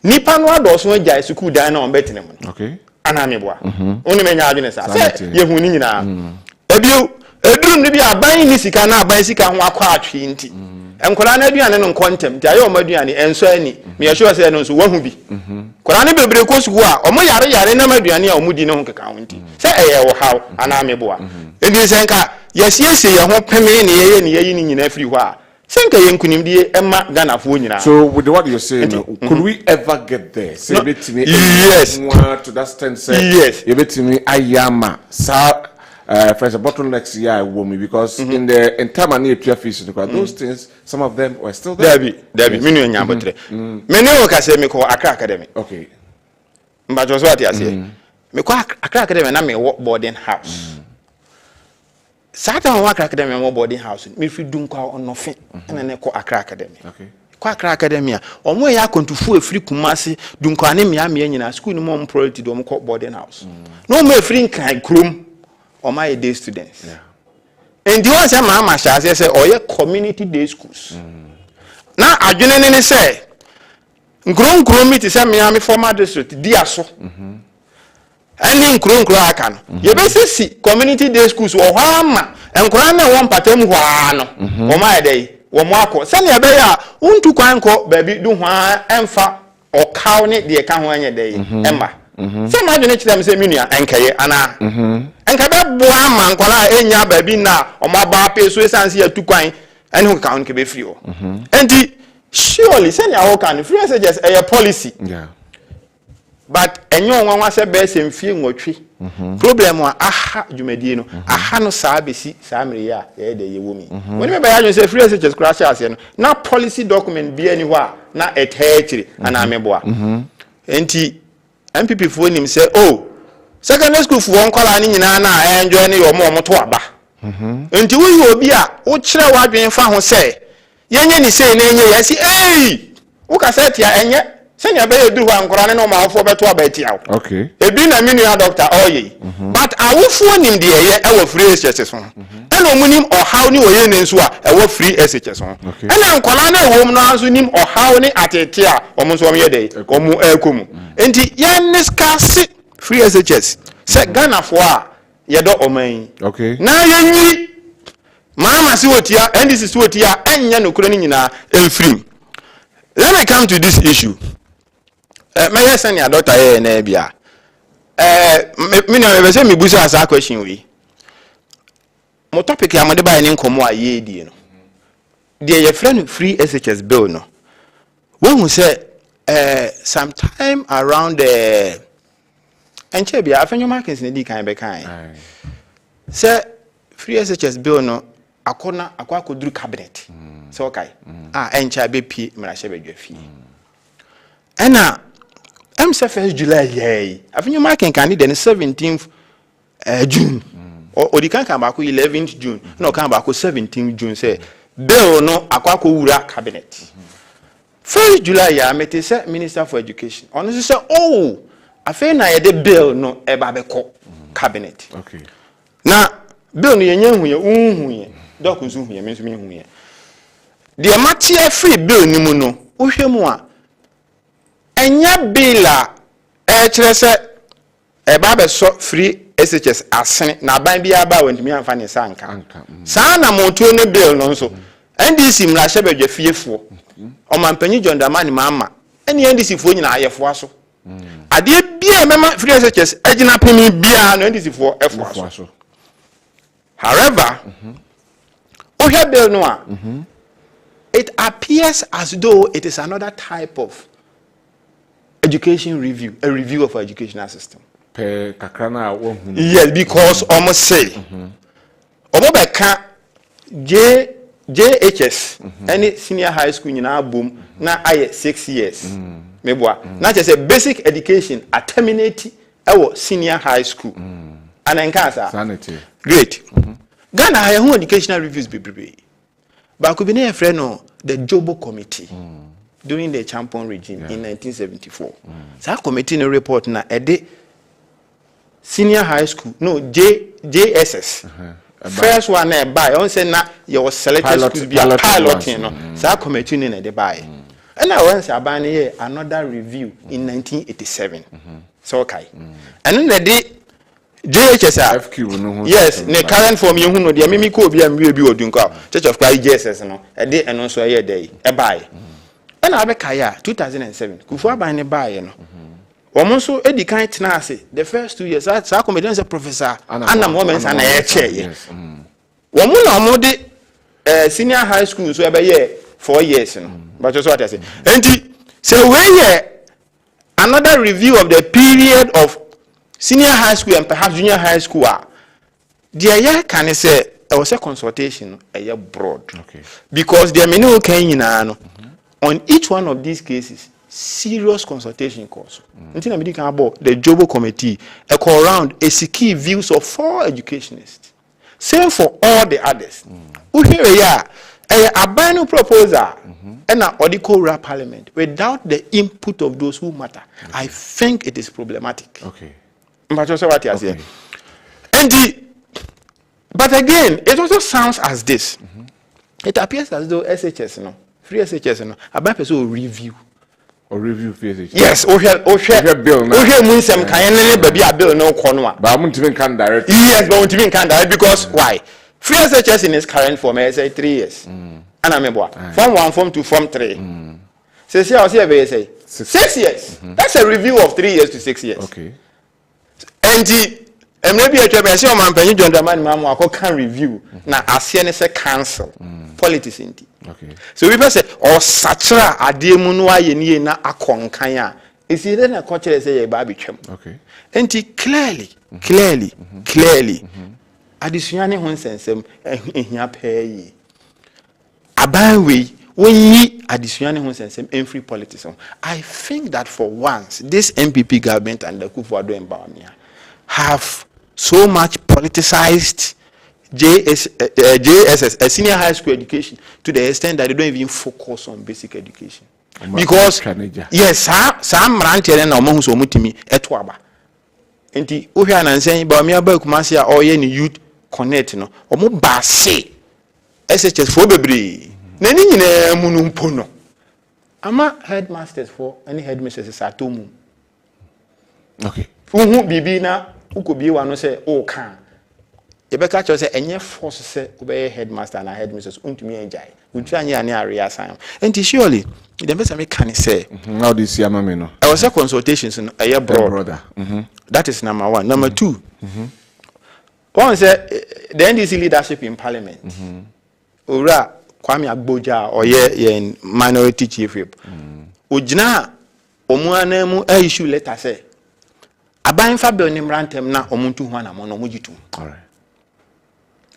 nipa no adoso agya school dan na on betene mo okay ana meboa oni menya adwene sa se ye hu ni nyina ebio eduru ne bi aban ni sika na aban sika ho akwa atwe nti enkola na aduane no kontem ti aye o maduane enso ani me ye sure say no so wahu bi kola ne bebre ko sugu a o mo yare na maduane a o mudi ne ho keka ho nti se eye wo haw ana meboa ebi se nka yesiese ye ho peme ne ye ni nyina free ho a senka yenkunimdie emma Ghana fo nyina. So with what you're saying, could we ever get there? Say no, yes. To that extent, say yes. You bet me ayama sa for the bottlenecks here woman because in the time I need to fees because those things some of them were still there. Debbie me no nya botre. Me no ka say me ko Accra Academy. Okay. Mba jo so what you say. Me ko Accra Academy na me boarding house. Satan wa Accra Academy mo boarding house me fi dunkwa onofe na ne ko Accra Academy. Okay. Ko Accra Academy omo ya kontufu efiri Kumasi dunkwa ne mia nyina school ni mo priority do mo ko boarding house. No mo efiri nkan krom o my day students. Yeah. And the one say mama sha say oye community day schools. Na adwene ne say nkron meet say Miami former district dia so. Any nkron aka no ye be si community day schools wo hama nkron na won patam hwa no wo ma dey wo mo akọ se ne be ya untu kwan ko baabi du hwa emfa okaw ne de ka ho anya dey emma se ma adwene kyerem se minua enkaye ana enka be boa ma nkwala enya baabi na o ma ba pe so esanse ya tu kwan ene ho ka ho ke be free o enti surely se ne awo kan free messages a policy. Yeah. But enyo nwanwa se be se mfie nwotwe problem a aha dwumadie no aha no saa besi saa mere ya ye de ye womi woni me ba ya dwen se free messages crash ase no na policy document bi ani ho a na etechiri ana meboa enti MPP fo nim se oh secondary school fo nkwala ni nyina na enjoy ne yo mo to aba enti wo yi obi a wo kire wadwen fa ho se yenye ni se na enye ya si wo ka se tia enye se nya be eduru wa nkora ne no ma afo beto aba tia. Okay. Ebi na minu ya doctor oye but awofo nim de ye e wo free SHS so ena omunim ohaw ni oye ne nso a e wo free SHS so ena nkora na ewo no anso nim ohaw ni atete a omo nso ye dey omo ekomu enti ye discuss free SHS se Ghana fo a ye do oman. Okay. Na yenyi mama si wotia NDC si wotia enya nokura ni nyina emfrim. Let me come to this issue. My son ya daughter here na bia. Me no be say me busa asa question we. Mo topic ya mo de ba ni nkomo a ye die no. De ye friend free SHS bill no. When we say sometime around enche bia afenyo markets ne di kan be kan. Say free SHS bill no akona akoduru cabinet. So okay. Encha be pi mra she be dwafi. Ena M1 July yay. Afenyo marking kan the 17th June. Or the kan ba ko 11th June. No kan ba ko 17th June say bill no akwako wura cabinet. 1st July ya mete say Minister for Education. Ono say oh afen na ye de bill no e ba be ko cabinet. Okay. Na bill no yenye hu ye unhu ye. Doku zu hu ye me so me hu ye. The matter free bill ni mu no wohwemu a enya bill a kire se e ba be so free SHS asene na ban bia ba wantimi amfa ne sanka saa na moto ne bill no nso NDC mra hye badwa fiefo o mampanyi John Dramani mama ene NDC fo nyina ayefo aso ade bia mema free SHS agina pemi bia no NDC fo efo aso. However ohwe bill no a it appears as though it is another type of education review, a review of our educational system. Yes, because almost say, JHS, any senior high school in our boom, now I 6 years. Not just a basic education, a terminate our senior high school. And then sanity. Great. Ghana higher home educational reviews be. But could be a friend of the Jobo Committee during the Champon regime in 1974. So committee no report na ede senior high school no JSS. First one na buy on say na your selected schools be piloting no. So committee no na de buy. And I went to another review in 1987. So okay. And then the day JHS FQ yes, the current form you know the mimico be and will be Adwenkyere Church of Christ JSS no a day and also a day a buy. And I be kaya 2007 Kufu buy ne buy no. Omonso edi kan tena ase the first 2 years I comedian say professor Anna moments and a chair. Yes. Womo na omo de senior high school so e be 4 years no. But just what I say. Enti say we another review of the period of senior high school and perhaps junior high school. The year can say there was a consultation a year broad. Okay. Because there many no on each one of these cases, serious consultation course. Until I can about the Jobo committee, a call around a key views of 4 educationists. Same for all the others. Here a binding proposal and an audible parliament without the input of those who matter. I think it is problematic. Okay. But also what you say. But again, it also sounds as this. It appears as though SHS, free SHS, a bad person will review. Or review SHS. Yes, bill. Means some kind baby a bill no corner. But I won't even can direct. Yes, but I won't even can direct because why? Free SHS in its current form, I say 3 years. And I remember form 1, form 2, form 3. So I say 6 years. That's a review of 3 years to 6 years. Okay. And maybe I say on my penny John Dramani Mama can review. Now as say council politics inti. Okay. So people say or satra ademunwa ye na akonkan a. Is it na culture say ye ba bitwam. Okay. Enti clearly adesuane ho nsensem ehia pay. Aban we when adesuane ho nsensem free politics. I think that for once this MPP government and the Kufuor empowerment have so much politicized JSS, senior high school education, to the extent that they don't even focus on basic education. Because yes, some rancher and among so mutimi etwaba. Enti uhia na nsen ba me aba kumase a oye ni youth connect no. Omo ba se SHS for bebre. Na ni nyina munu mpo no. Ama headmasters for any headmistresses atomu. Okay. Uhu bibi na ukobi wa no say o kan. Ebeka cho say enye force say obey headmaster na headmistress untumi enjai. Utu anye ane area assign. Enti surely the person me can say how this year mama no. I was a consultations in a year brother. That is number 1. Number 2. One say the NDC leadership in parliament. Ora Kwame Agboja or ye minority chief whip. Ojina omuanemu issue letter say aban fa bill nim rantem na omuntu ho na mo no mojitu. All right.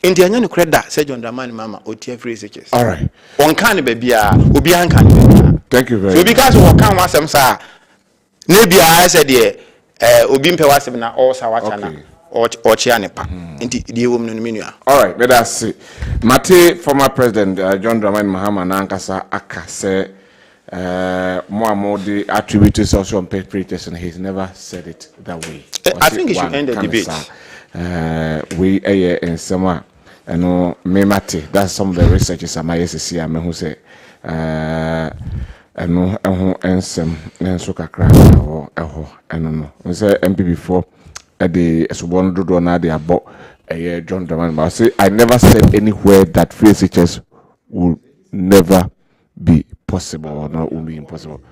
Inti anya no creda say John Dramani Mama otie free SHS. All right. On kan be bia obi an kan be. Thank you very much. So because we can wasem sa na bia I said the obi mpe wasem na all sa wacha na ochi anepa. Inti die wom no menua. All right, let us see. Mate former president John Dramani Mahama na ankasa aka say more the attributes also on perpetrators, and he's never said it that way. I think he should end the debate. We in summer, you know, me mate. That's some of the researchers at my SSC. I mean, who say, I know, and some, and so kakra or I don't know. We say MP before the Subon do na they about John Dramani. I say I never said anywhere that free SHS will never be possible or not will be impossible.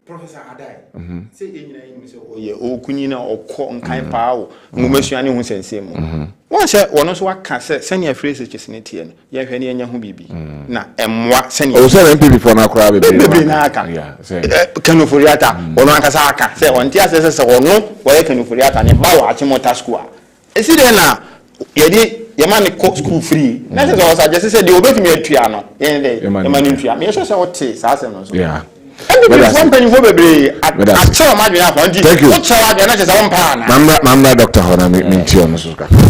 Professor Adai say you say oh yeah o kunyina okọ nkan pa o ngomasuane hu sensem won say wono so aka say senior free SHS ne tie no ye hwe ne enya hu bibi na emwa senior o say MP before na kora bebe na aka yeah say kanufuriata wono aka sa aka say won tie say wono wo ye kanufuriata ne ba wa achimota school esi de na ye di ye man school free na say so suggest say de obetumi atua no ye de ye man ntua me so say what say sa asem no so yeah. Thank you. Dr. Hona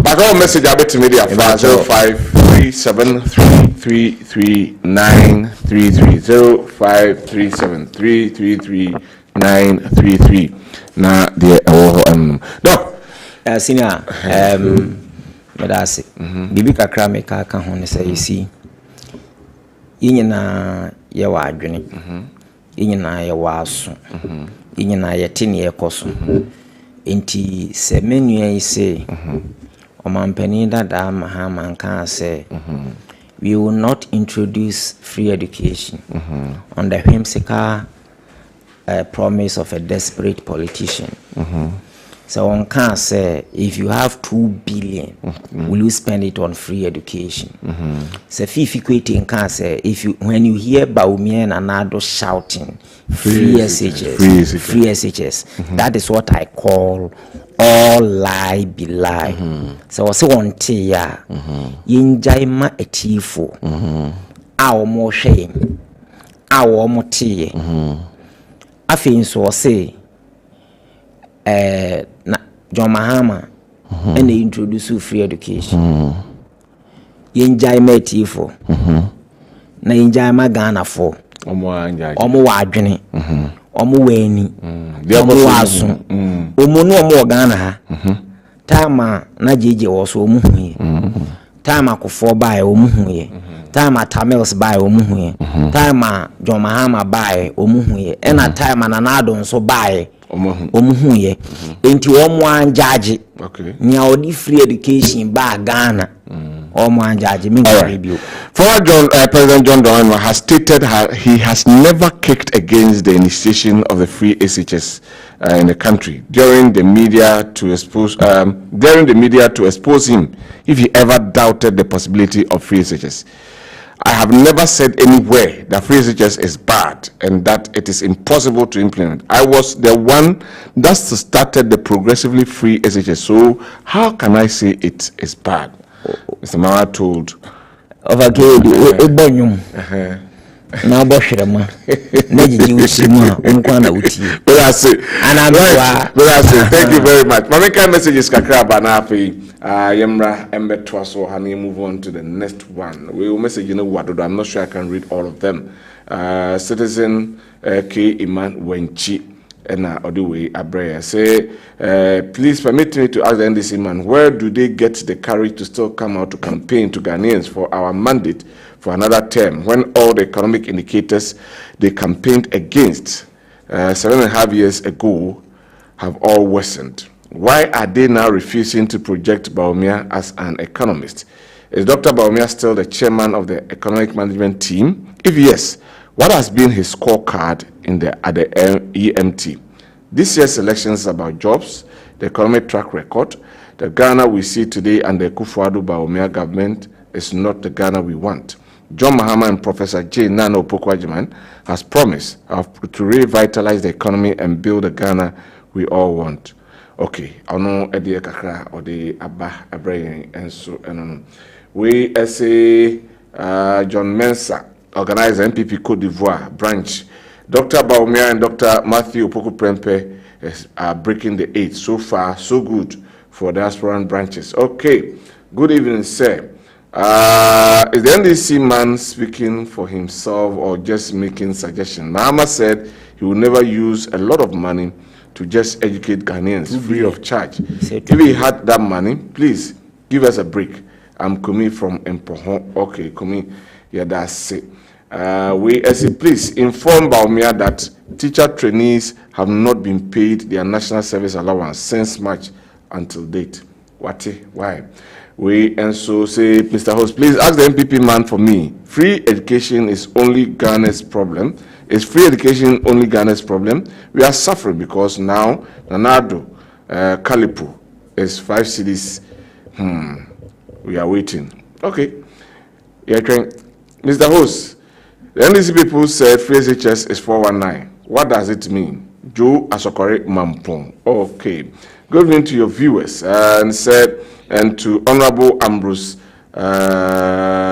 but all message I bet to media 0537339333 now the senior Medase. Bibi kakra me ka ho ne say see. Yinyina ye wa adwene. Yinyina ye wa aso. Yinyina ye tene ye koso. Enti se menua yi se omampani dada Mahama kan say we will not introduce free education on the whimsical promise of a desperate politician. So one can say, if you have 2 billion, will you spend it on free education? So if you can say, when you hear Baumia and Anado shouting, free SHS, that is what I call all lie be lie. So I say one tia, yinjaima etifo, our more shame, our more tea. I think so say, John Mahama and they introduce free education. Yinjaima etifo, na yinjaima Ghana for. Omo wadwene omo weni omo waso omo no omo Ghana ha tama na jeje wo so omo huye tama kofo bae omo huye tama Tamils bae omo huye tama John Mahama bae omo huye ena tama na nado nso bae omo huye enti omo anjaje nya odi free education ba Ghana. Former President John Dramani has stated he has never kicked against the initiation of the free SHS in the country during the media to expose him if he ever doubted the possibility of free SHS. I have never said anywhere that free SHS is bad and that it is impossible to implement. I was the one that started the progressively free SHS, so how can I say it is bad? Mr. Mara told now Boshirama Neji Ushima Unkwana Uti. But I say, thank you very much. My main message is Kakra Banafi, Yemra, Ember Twaso, Honey, move on to the next one. We will message you know what, I'm not sure I can read all of them. Citizen K. Iman Wenchi. And Odeway Abrea say, please permit me to ask the NDC man, where do they get the courage to still come out to campaign to Ghanaians for our mandate for another term when all the economic indicators they campaigned against 7.5 years ago have all worsened? Why are they now refusing to project Baumia as an economist? Is Dr. Baumia still the chairman of the economic management team? If yes, what has been his scorecard at the EMT? This year's elections is about jobs, the economic track record. The Ghana we see today and the Kufuor Baumia government is not the Ghana we want. John Mahama and Professor J. Nana Opoku-Agyeman has promised to revitalize the economy and build the Ghana we all want. Okay, I know Eddie Kakra or the Abba Abraham and so on. We say John Mensah, organizer MPP Côte d'Ivoire branch. Dr. Baumia and Dr. Matthew Opoku-Prempeh are breaking the 8. So far, so good for the aspirant branches. Okay, good evening, sir. Is the NDC man speaking for himself or just making suggestions? Mahama said he will never use a lot of money to just educate Ghanaians free of charge. If he had that money, please give us a break. I'm Kumi from Empohon. Okay, Kumi, yeah, that's it. Please inform Baumia that teacher trainees have not been paid their national service allowance since March until date. Why? And so say, Mr. Host, please ask the MPP man for me. Free education is only Ghana's problem. Is free education only Ghana's problem? We are suffering because now Nanado Kalipu is 5 cities. We are waiting. Okay. Yeah, Mr. Host, the NDC people said free SHS is 419. What does it mean? Joe Asokore Mampong. Okay. Good evening to your viewers and to Honorable Ambrose Amwa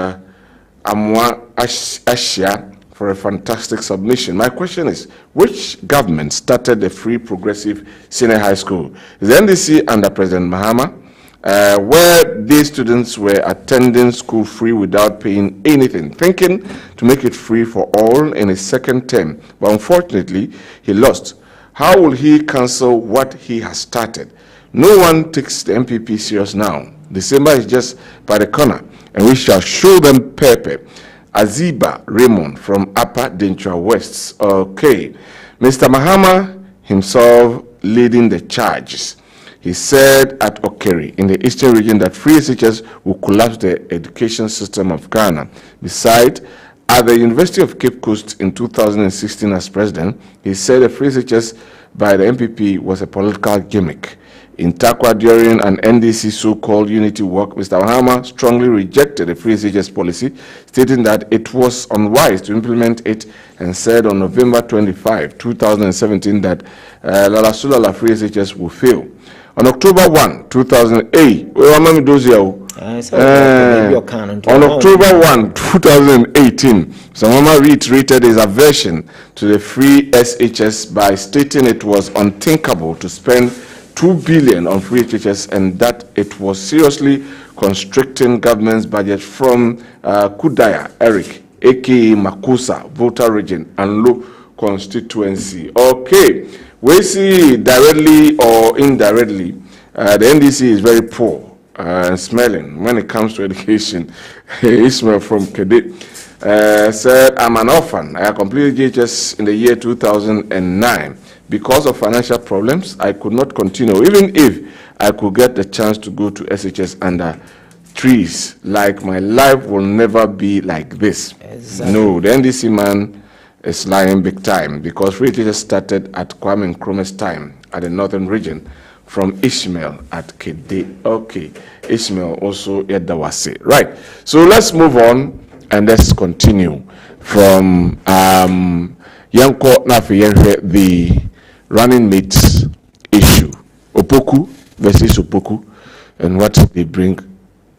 Ashia for a fantastic submission. My question is, which government started the free progressive senior high school? Is the NDC under President Mahama? Where these students were attending school free without paying anything, thinking to make it free for all in his second term, but unfortunately he lost. How will he cancel what he has started? No one takes the MPP serious now. December is just by the corner, and we shall show them Pepe. Aziba Raymond from Upper Adwenkyere West. Okay. Mr. Mahama himself leading the charges. He said at Okere in the eastern region that free SHS will collapse the education system of Ghana. Besides, at the University of Cape Coast in 2016 as president, he said the free SHS by the MPP was a political gimmick. In Dankwah during an NDC so-called unity walk, Mr. Mahama strongly rejected the free SHS policy, stating that it was unwise to implement it, and said on November 25, 2017 that Lala Sulala free SHS will fail. On October 1, 2008, on October 1, 2018, Mr. Mahama reiterated his aversion to the free SHS by stating it was unthinkable to spend 2 billion on free SHS and that it was seriously constricting government's budget from Kudaya, Eric, aka Makusa, Volta region, and Low constituency. Okay, we see directly or indirectly, the NDC is very poor and smelling when it comes to education. Ismail from Kessben said, I'm an orphan. I completed GHS in the year 2009. Because of financial problems, I could not continue, even if I could get the chance to go to SHS under trees. Like, my life will never be like this. Exactly. No, the NDC man is lying big time, because free SHS started at Kwame Nkrumah's time at the northern region from Ishmael at Kede. Okay, Ishmael also at Dawase. Right, so let's move on and let's continue from Yanko Nafi the running mates issue, Opoku versus Opoku, and what they bring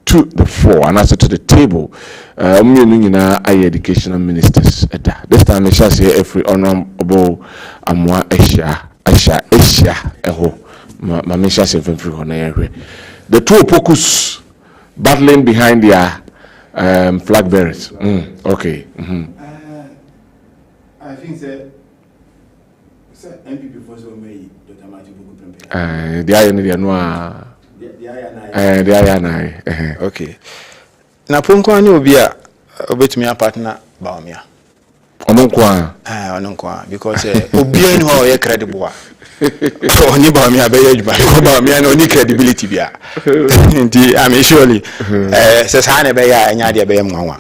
to the fore and also to the table. Educational ministers. This time, I shall say every honorable Amwa Asia, Eho, Mamisha Seven area. The two Opokus battling behind their flag bearers. Okay. I think that. MPP for so many Dr. Matthew Buku. Okay. Na Punkwa ni obia obetumi a partner Baumia. Ononkwa because obia ni ho ye credible. Oni Baumia be ye juba. Baumia no ni credibility bia. Nti am surely say sa na be ya anya de be mwanwa.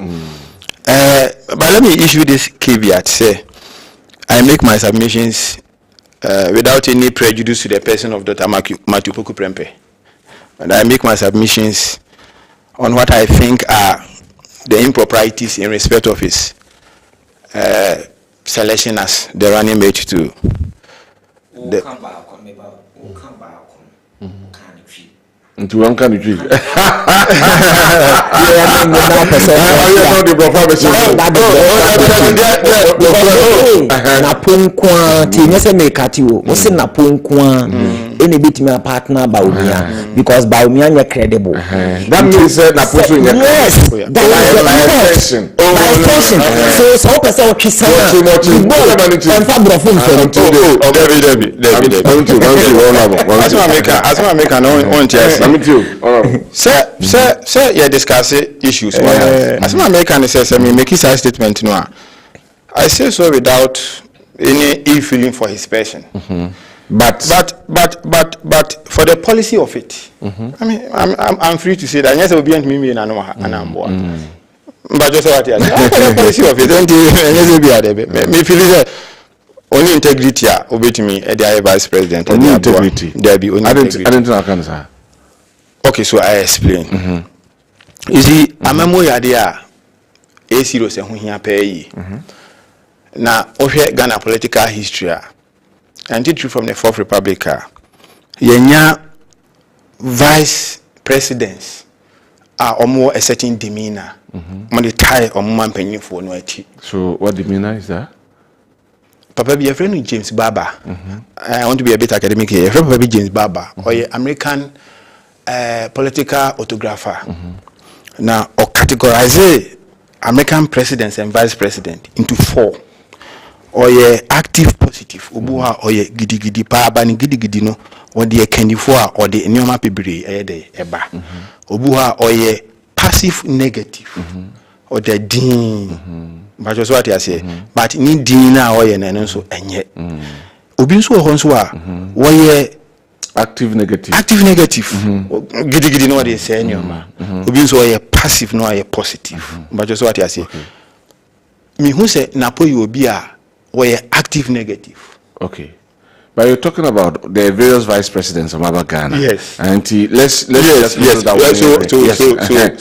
But let me issue this caveat, say I make my submissions without any prejudice to the person of Dr. Matthew Poku Prempeh. And I make my submissions on what I think are the improprieties in respect of his selection as the running mate to into one country. Na Punkwa tinyese mekati wo o se na Punkwa any bit me a partner Baumia because Baumia is credible. That means na Punkwa yes, that is so so person o twisa Sir, you discuss issues. As my American says, I mean, make his statement. No, I say so without any ill feeling for his person. But for the policy of it, I mean, I'm free to say that. Yes, I will be on me and I'm bored. But just what you the policy of it, don't you? Me feel only integrity. Obey to me, the vice president. Only integrity. There be only integrity. I don't know. Okay, so I explain. You see, a memory idea a serious and here pay. Now, over Ghana political history, and teach you from the Fourth Republic, Yenya vice presidents are more a certain demeanor. When they tie or man penny for no. So, what demeanor is that? Papa be a friend with James Barber. I want to be a bit academic here. Papa be James Barber or American political autographer. Now, or categorize American presidents and vice president into 4. Or ye active positive, Ubuha or ye gidi pa bani gidi no, or the candy for or the Nyoma Pibri eba. obuha oye passive negative or the din but just what you say but ni din na oye na no so enye obi nso ho nso a woye active negative gidi no dey say nyoma obi nso oye passive no oye positive but just what you say me who say napoyi obi a woye active negative. Okay. But you're talking about the various vice presidents of Ghana. Yes. And let's yes.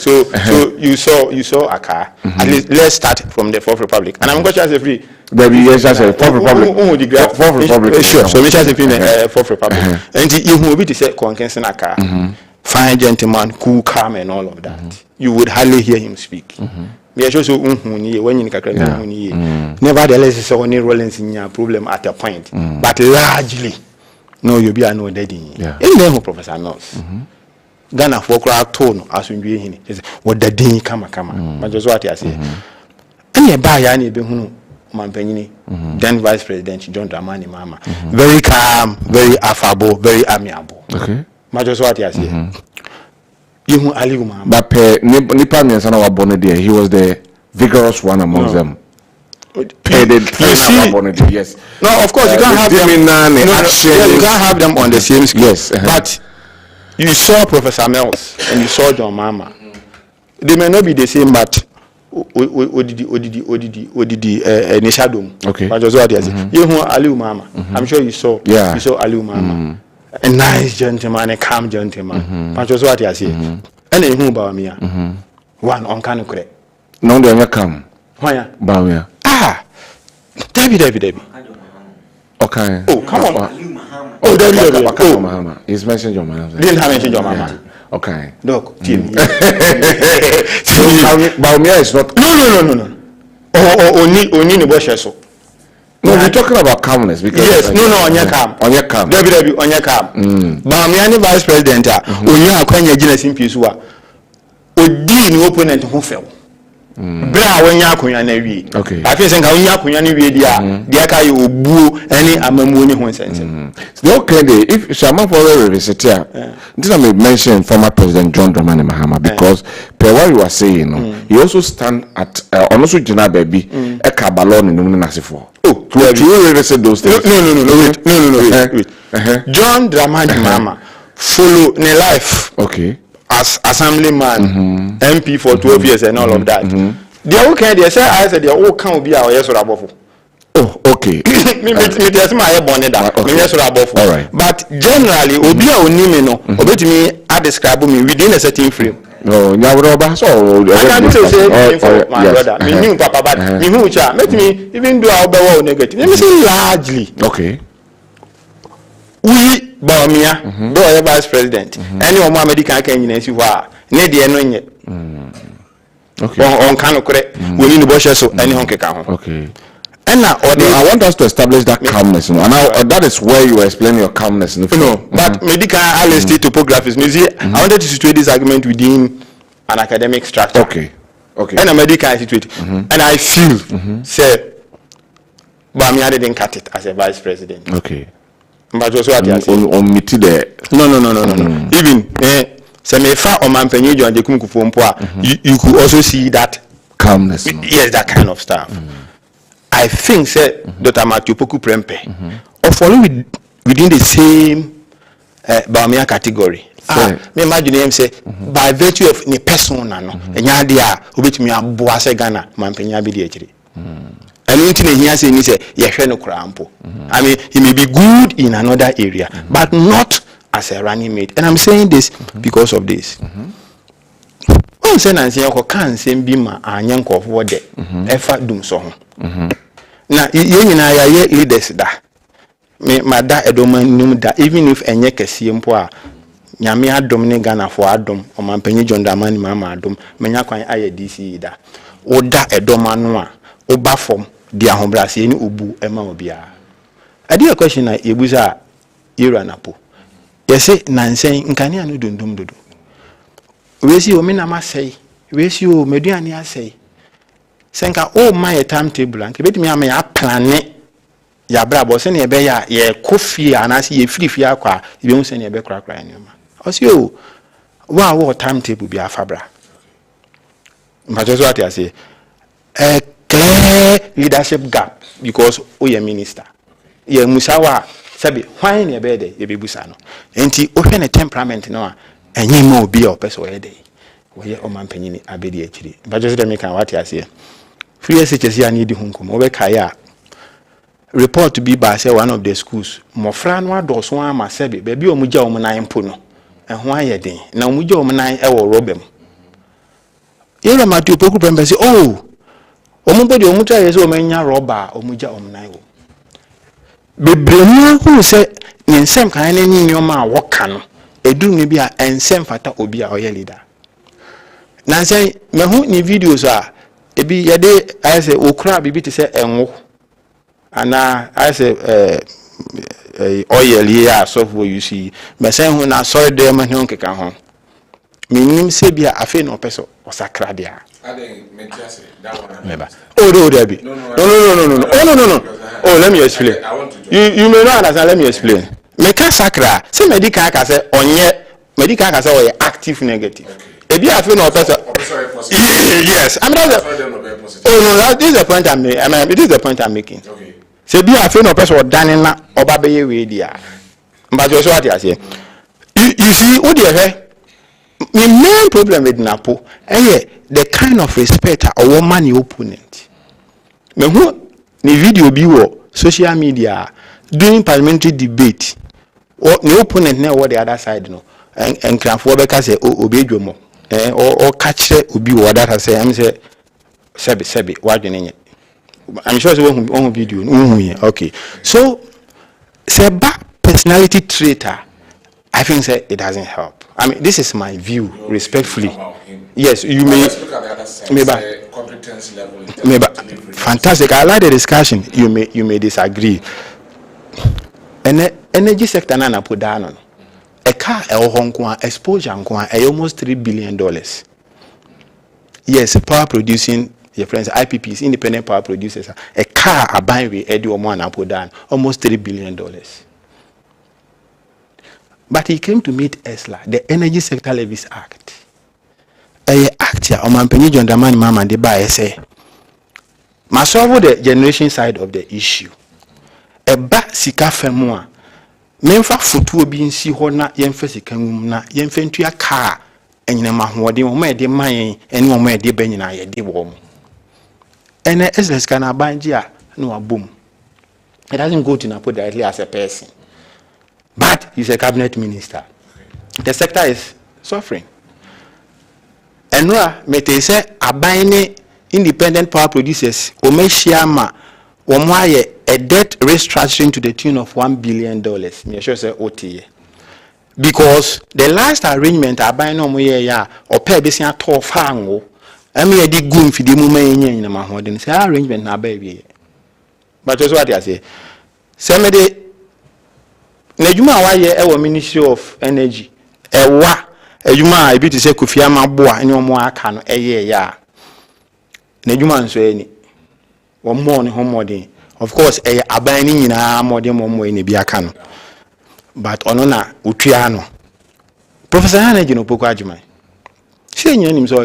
So you saw Aka. At least let's start from the Fourth Republic. And I'm going to ask free. Baby, yes, I said Fourth Republic. Fourth Republic. Sure. So we just say Fourth Republic. And you will be to say Konkensen Aka. Fine gentleman, cool, calm, and all of that. You would hardly hear him speak. Me also when you nevertheless it's only Rollins in your problem at a point. But largely no you be no daddy. In them Professor Mills. Ghana for crowd tone as we be in what the day come. But just what I say. And you buy any be then Vice President John Dramani Mama. Very calm, very affable, very amiable. Okay. But just what I say. But Nipa Miansana wa Bonnet, he was the vigorous one among them. Yes. No, of course you can't have them. You can't have them on the same scale. Yes. But you saw Professor Mills and you saw John Mama. They may not be the same, but Nishadum. Okay. But just what I say. You know Aliu Mama. I'm sure you saw. Yeah. You saw Aliu Mama. A nice gentleman, a calm gentleman. But just what I say. And who about me? One on Kanukre. No, they are come. Why? Bawia. Debbie. Okay. Oh, come on. Oh, Debbie. Oh, Mahama. He's mentioned your mama. Didn't have mentioned your mama. Okay. Look, Tim. So Bawia is not. No. Only the bush so. No, we're talking about calmness because yes, on your calm. On your calm. Debbie, on your calm. Bamiani Vice President, when you are going to get in peace, Odin opponent who fell. Bra when you are going to okay. I feel saying how you are going to be there can you boo any amamoni who sense. Okay, if Shama for a revisit here, this I may mention former President John Dramani Mahama because per what you are saying, he also stand at also Jina baby a cabalon in Nasifo. To revisit those things. No, wait. John Dramani Mahama follow in life. Okay. As assemblyman, MP for 12 years and all of that. They okay, they say I said they all can't be our yes or above. Oh, okay. Me just my bonnet that. Yes or above. All right. But generally, Obia Onimeno, obey me, I describe me within a certain frame. No, Nyawoba, so I can't say for my brother. Me knew Papa, but me who cha, let me even do our better negative. Let me say largely. Okay. We Bamia, though a vice president, any of my medical can you are, Nedi and okay. On Kanokre, we need the bushes so any honky count. Okay. And now, I want us to establish that calmness. And now that is where you explain your calmness. But medical LST topographies, I wanted to situate this argument within an academic structure. Okay. And a medical institute. And I feel, say, Bamia didn't cut it as a vice president. Okay. But also what you say. No. Even some far on Mampenyu John de Kumku, you could also see that calmness. Yes, that kind of stuff. I think say Dr. Matthew Poku Prempe or following within the same Bamia category. Me imagine him say by virtue of ni persona no enya dia obetumi aboase Ghana Mampenya bi de akire. And until he say ni say yehwe no krampo. I mean he may be good in another area but not as a running mate. And I'm saying this because of this. One say na say ko kan say bi ma anyen kofo de efa dum so ho. Na yenyina ya leaders da. Me mada edoma num da even if enye kese mpo a nyame adom ne Ghana for adom o mampanyi John Dramani Mahama adom menya kwan aye DC da. Oda edoma no a oba form di ahombrase ni obu ema obia. Ade a question na yebuza era napo. Yese nansen nkane anu dundum dodo. Wesi o mina masei, wesi o meduane asei. Senka o my timetable anke betimi am ya plane ya brabo se ne be ya ye kofi anase ye free akwa ibe hu se ne be kra enema. Osi o what timetable be a fabra. But just what I say, a clear leadership gap because we are minister. Ye musawa sabi why in your bed ye be busano. Enti open a temperament no and ye mo be or person where day. We are man penny abedi actually. But just make what I say. Free SHS need hunkum over kaya. Report to be by say one of the schools. Mofra no dos one ma sabi baby omuja omunan pono. And why ye day? Na omuja omunan e wo robem. Yere ma tu poku pembe say oh omubodi omuta yeso omenya roba omuja omunan wo. Bebremu who say nsem kan na nyi nyoma a woka no edu me bia ensem fata obi a oye leader. Na say me hu ni videos a ebi yede I say okra bibi te say enwo ana I say oil here software you see me say hu na sorry dem ma hu nkeka ho minim se bia afi no peso osakra dia ade me just that one remember oh there be no. Oh, let me explain. You may not understand. Let me explain. Meka sakra. Say medical can say onye medical can say active negative. If you have no person. Yes, I'm not. Oh no, this is the point I'm making. It is the point I'm making. Okay. Say if you have no person done na obabeye we dia. But you what I say. You see, what do you hear? The main problem with Napo, the kind of respect a woman your opponent. Me who ni video bi wo social media during parliamentary debate or the opponent na what the other side no and cranfo be ka say obedwomo or catch obi wo that say am say sebi wadwene nye. I'm sure say one video no okay so say back personality trait I think say it doesn't help. I mean this is my view respectfully. Yes, you may look at the other side, competence level. Fantastic. I like the discussion. You may disagree. Energy sector na put down on a car exposure almost $3 billion. Yes, power producing your friends IPPs, independent power producers. A car a buying we edu one put down almost $3 billion. But he came to meet ESLA, the Energy Sector Levies Act. Actor or man penny John Daman Mama de buy say solve the generation side of the issue. A ba sika femwa memfa fotuo bi nsi ho na yemfa sika ngum na yemfa ntua car enyina mahode mo ma de man ene mo ma de banyina ye de wo mo ene esles kana banje a no abom. It doesn't go to Napo directly as a person, but he's a cabinet minister. The sector is suffering. Enra mete say abane independent power producers o meshiama o moaye a debt restructuring to the tune of $1 billion. Me sure say OTA. Because the last arrangement abane no moye ya o pay besia to fango ame ye di gum fidi mu manye nyina mahode say arrangement na ba wie. But just what I say. Say me de na djuma wa ye e wo Ministry of Energy e wa ejuma ebi te se Kofi Amaboa ene omo aka no eye ya na ejuma nso eni wo mo ne homodin of course aban ni nyina modin mo eni bi aka no but ono na otua no Professor Haneji no poko adwuma se nyina nim so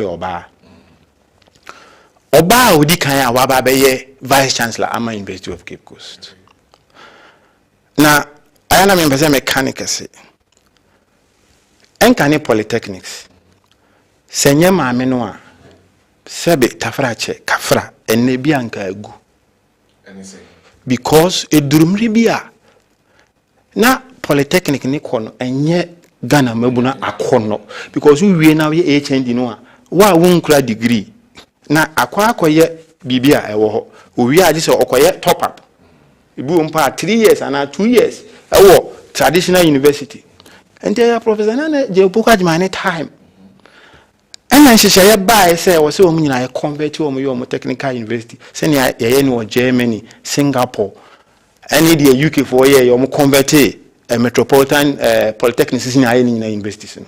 oba odi kan a wa ba be ye vice chancellor Ama University of Cape Coast na ayana me mpese mechanics enkane polytechnics senye maame no a sebe tafrache kafra enne bi anka agu because edurumri bia na polytechnic ni kono enye Ghana mabuna akono because we na we HND no a wa wonkura degree na akoye bibia ewo ho owi age se okoye top up ibu mpa 3 years and 2 years ewo traditional university. And there Professor Nana je poka jmane time. And I say buy say was so many I convert to your technical university. Send ya no Germany, Singapore. Any the UK for year you convert a metropolitan polytechnics in universities.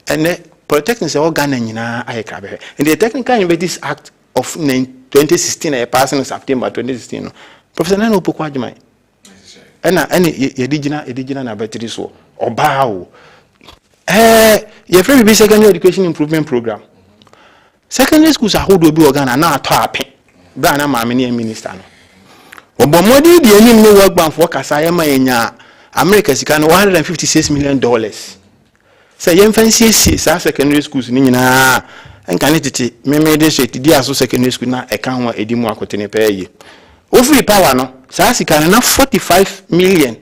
And the polytechnics all Ghana nyina ayekabe. And the Technical Universities Act of 2016 a passing in September 2016. Professor Nana poka jmane. And any ediginal na battery so obao Your friend be secondary education improvement program. Secondary schools are hold be organ and now top. Brana Mamini minister. Obomodi the any no work bank for Kasayama in America can $156 million. Say young fancy secondary schools nina and can it me de say the secondary school na account edimu akotene pay. Ofri power no Sasi can na $45 million.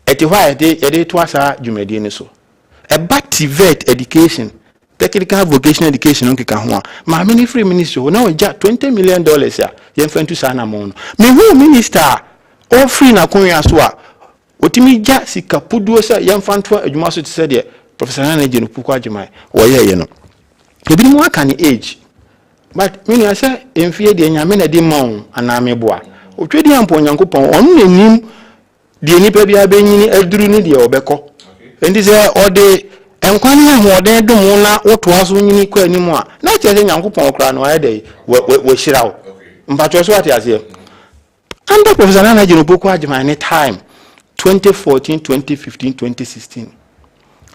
Eti why they twasa jumedi ni so. A back-to-vet education, technical vocational education, on Kikawa. My mini free minister, now $20 million. Yen friend to Sana Mono. Me who minister, all free na Konya Swa. Otimi ja si kapudu sa yen fantwa edumaso to say Professor Nanaji no Pukwa Jumai, or ye no. The be more can age. But when I say, in fear the Yamina demon and Ameboa. Otredi ampon Yankupon, on nim the nipa be a benny eldrini the obeko. And this all day, and when you are there, do mona what was when you need anymore. Not telling Uncle Pon or a day, we shit out. But just what I say. Under Professor Nanaji Bukwa any time 2014, 2015, 2016.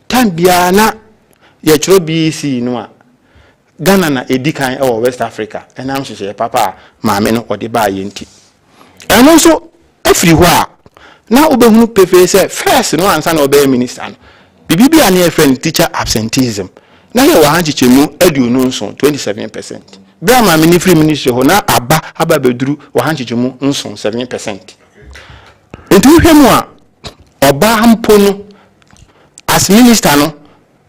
Time Biana Yetro BC no Ghana na Edikan or West Africa, and I'm saying, Papa, Mamma, or the Bayinti. And also everywhere. Now, Obehunu Pepe said, first, no answer obey minister. Bibi a near friend teacher absenteeism. Now you are teaching edu no so 27%. Brahma mini free ministry ho na aba bedru wa hanchiche mu nso 7%. Ntu hwemu a oba hampo no as minister no,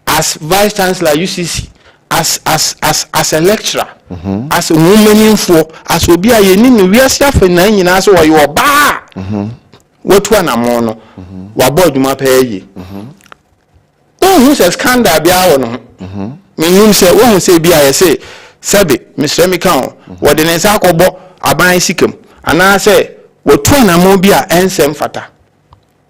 as vice chancellor UCC, as a lecturer, as a woman for as obi a yeni no wiase afa na nyina so wo yo oba. What one amono wa board ma pay. Oh, who's a scandal be our no? Me say, one say be I say, Sabi, Mr. Mikao, what the Nesa Kobo, Abai Sikum, and I say, what one amobia and sem fata.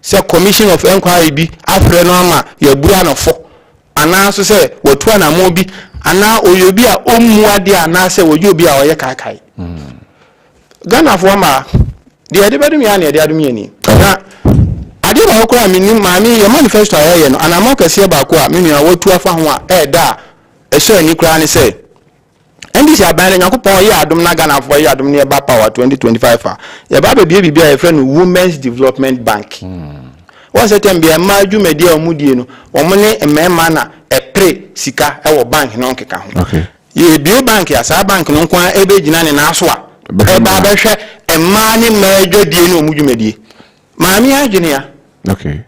Say, commission of inquiry be after norma, your buana for. And I also say, what one amobi, and now you be a umwadia, and I say, will you be our yakakai? Ghana for ma. The Adibadi Miani, the Adumini. I did not cry me, mammy, your manifesto, and I'm not a see about what meaning I want to a fan, da, a certain cranny say. And this are banning a coupon, Yadum Nagana for Yadum near Power 2025. Your baby be a friend, Women's Development Bank. Once a time be a Maju Media Mudino, or money a man manner, a pre, Sika, our bank, non account. Okay. You be a bank, as our bank, non qua, a bajinan and Aswa. A money major deal no mujumedi. Mammy engineer. Okay.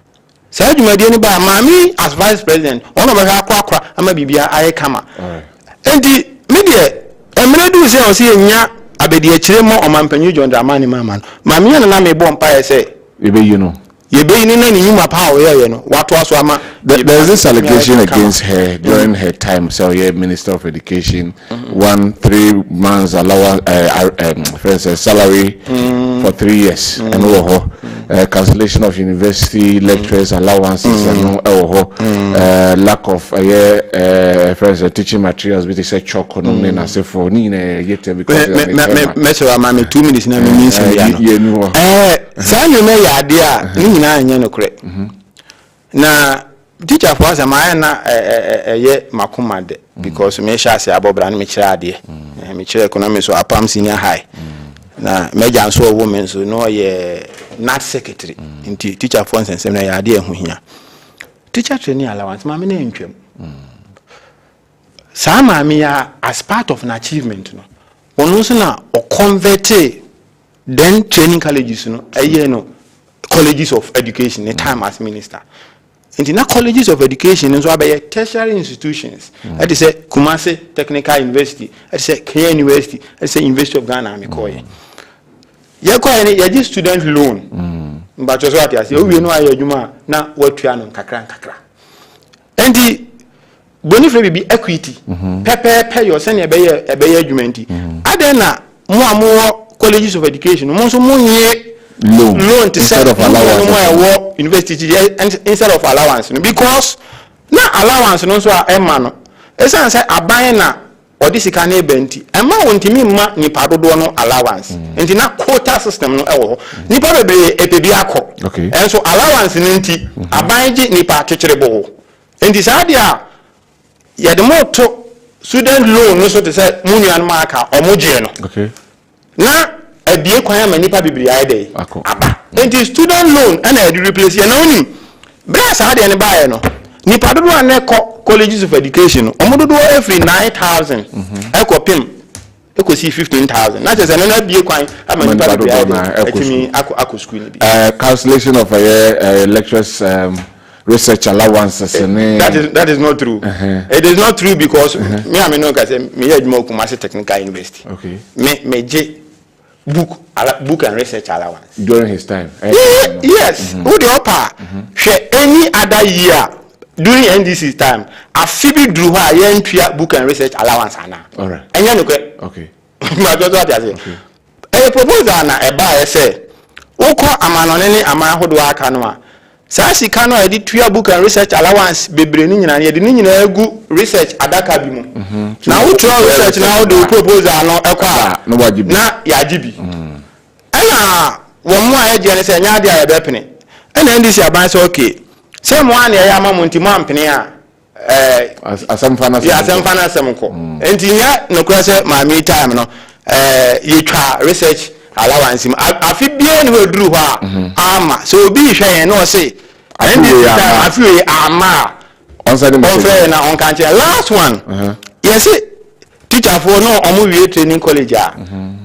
Said you made anybody, Mammy as vice president, one of our quackra, I'm a bibia, I come. And the media, and when I do say, I see ya, I be the chemo or man penny on the money, mamma. Mammy and I may bomb pie say, you know. You be in any human power, you know. What was Wama? There's this allegation against her during her time. So, yeah, Minister of Education, 3 months allowance, salary for 3 years, and cancellation of university lecturers allowances, and lack of teaching materials. But they say choke on them and say for Nina yet because me 2 minutes now means you may idea. Na teacher for us na ye makuma de because me sha say abobra na me kire ade me kire economics so apam senior high na meja so women so no ye not secretary nti teacher for us nsem na ye ade ehu hia teacher training allowance ma me na ntwem sa ma me ya as part of an achievement no onu so na o convert then training colleges no no colleges of education in time as minister. In the colleges of education, and so I tertiary institutions. I say Kumasi Technical University. I say Kenya University. I say University of Ghana. I call you. You just student loan. But just what I say. We know you juma na what you are on kakra. And the bonifre be equity. Pay your senior be a jumenti. Adena more colleges of education. More loan instead of allowance. University instead of allowance because na allowance no so a man no. Esa say aban na odi sika na ebenti ema wontimi ma nipa dodo no allowance enti na quota system no ewo nipa bebe epebi akọ enso allowance ni nti abanji nipa twetwerebo enti sadia ye de moto student loan no so te say munuan maka omogye no na ebie kwan ama nipa bibiri ayede aba enti student loan ana edi replace ye na oni bra sadia ne bae no nipa dodo aneko colleges of education omododo every 9,000 ekopim ekosi 15,000 na just na bie kwan ama nipa bibiri etimi akọ school ni bi cancellation of lectures research allowances that is not true. It is not true because me I know say me adwuma Kumasi Technical University. Me je book and research allowance during his time. Yes. Who the upper share any other year during NDC's time afibi drew her yen book and research allowance ana. All right. Okay. Ma just what I say. A proposal na e ba say ukọ amanone ni amahodo aka no a saa sika no edi tua book and research allowance bebre ni nyina edi ni nyina egu research adaka bi mu na wo tua research na wo do proposal no ekwa na ya gibi ana wo mu a ye ne se nya de ya bepene ana ndisi aban se okay se mo an ya ma monti mo ampene a asamfana semko enti nya no kwa se ma me time no ye twa research allowance afi bia ni we duru ho ama so obi hwe no say afi ama on say na on kan last one yes teacher for no omo wie training college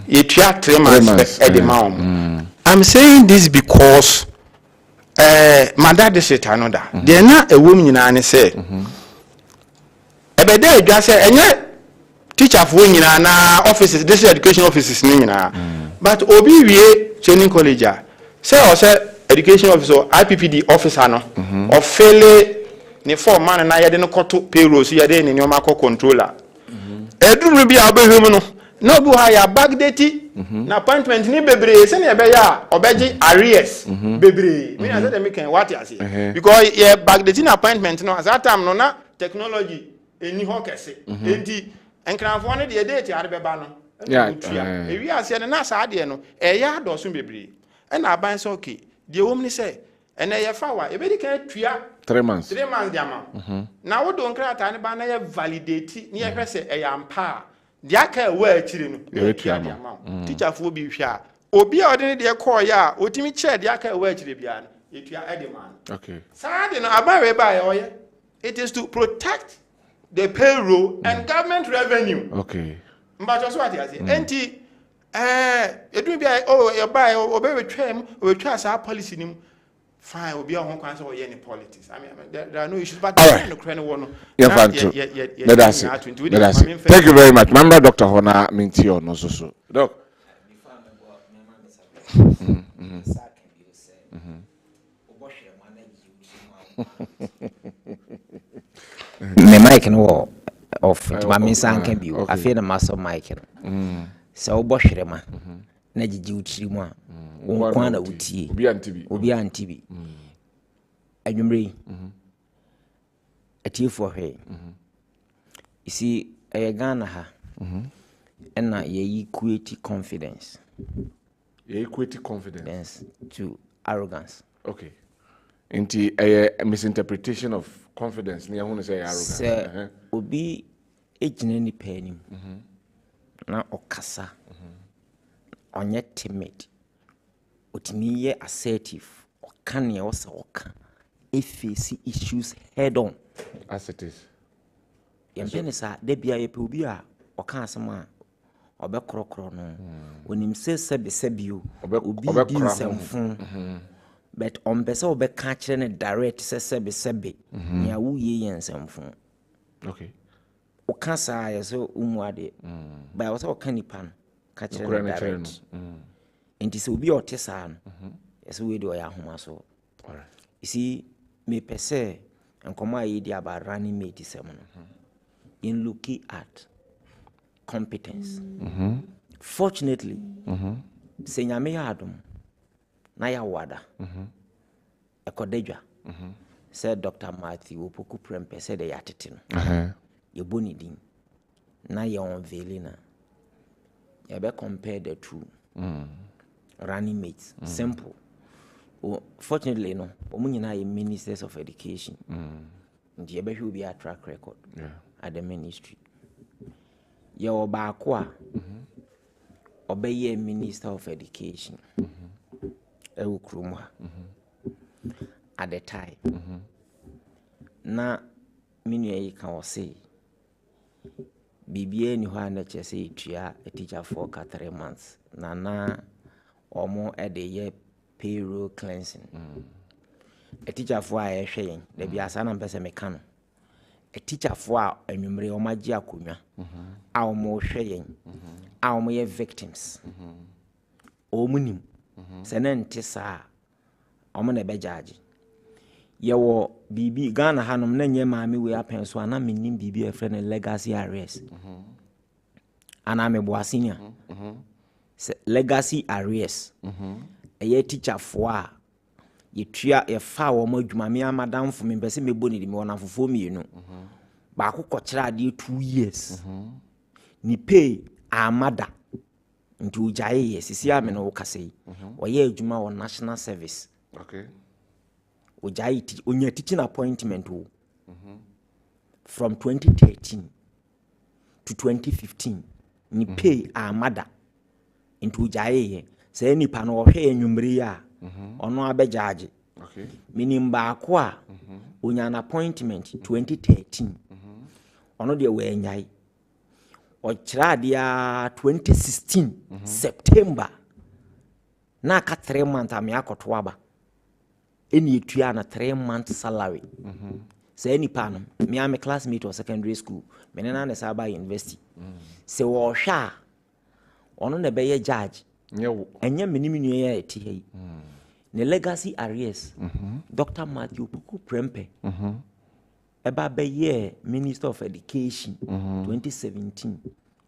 ye tua 3 months edema I'm saying this because my dad is it another there na a woman nyina ne say ebede adwa say enye teacher for nyina na offices this education offices ni nyina but obi wie training college say o say education officer IPPD officer no o fele ni form man na yede no koto payroll so yede ni nyoma ko controller eduru bi abehwem no na obi ha ya backdate na appointment ni bebre se na be ya obeji arrears bebre me na say dem can what you say because ye backdate na appointment no at that time no na technology eni ho kese enti enkranfo no de date ade beba no ewi ase na sa ade no eya adoso bebre na aban so okay de wom ni say ene ye fa wa ebedi kan tua 3 months diama na wo do nkrata ne ba na ye validate ni ye hwese eya mpa de aka wa akire no teacher fo bi hwa obi a ode de call ya otimi chair de aka wa akire bia no ye tua edeman okay sa de no aban we ba ye oye it is to protect the payroll and government revenue okay mba just what you say enti edun bia ye ba obe wetwam wetwa sa policy nim fine obi a hon kwan so ye ni politics I mean there are no issues but no crane one thank you very much member Dr. Hona Mintio no so doc me mic no off it ma me san kan bi I feel the master mic no so obohwere ma na gigi utiri mu a won kwan na wutie obi antibi adwumre atiefo hwe you see Ghana ha and ye equity confidence to arrogance okay into a misinterpretation of confidence near who say arrogance obi ejina ni panim na okasa onye timid otimi ye assertive okan ye osa oka face issues head on as it is yempene sa de bia ye pe obi a oka asema obekrokro no onim sebio obi di nsemfun but on pese obeka kire ne direct sebe nya wo ye nsemfun okay oka sa ye so umuade ba wo so oka nipa no ka kire ne direct enti se obi otesa no yeso we do ya homa so all right you see me pese enkoma ye di about running mate sem no in looking at competence fortunately se nyame ya adom na ya wada ekodedwa said Dr. Matthew Opoku Prempe said they atete no ye boni din na ye on velina. You be compare the two. Running mates. Simple. Fortunately, no. Omunyina ye ministers of education. Nti you be will be a track record at the ministry. Your baakwa obey minister of education. Ewu at the time. Na minua yi kan say BBA ni ho na che say tua a teacher for 3 months. Na omo e de ye payroll cleansing. A teacher for a hwe de bia sa na mpese me kan. A teacher for anwumre o magi akonwa. A omo hwe yen. A omo ye victims. Omunim. Se na nte sa omo na be judge. Yewo bibi Ghana hanom na nye maami we apen so ana menim bibi e friend legacy arrears. Ana me bo senior. Legacy arrears. Eye teacher fo a ye tua ye fa wo madwuma me amadam fo me pese me boni di me wona fofo mienu. Ba ko kokyere ade 2 years. Ni pay amada. Nti ujaye ye sisi ame no wokasei. Oye adwuma wo national service. Okay. Onye teaching appointment from 2013 to 2015 ni pay amada into ujaye say nipa no hwe enwumre ya ono abejaje. Okay. Meaning baako a onya an appointment 2013 ono de we nyai o kira dia 2016 September na ka 3 months am yakoto aba eni etua na 3 months salary. Say any pan me am a classmate or secondary school me na na Saba University. Se wo hwa ono na be ye judge enye menimi nu ye eti ne legacy arrears. Dr. Matthew Puku Prempe eba be ye Minister of Education 2017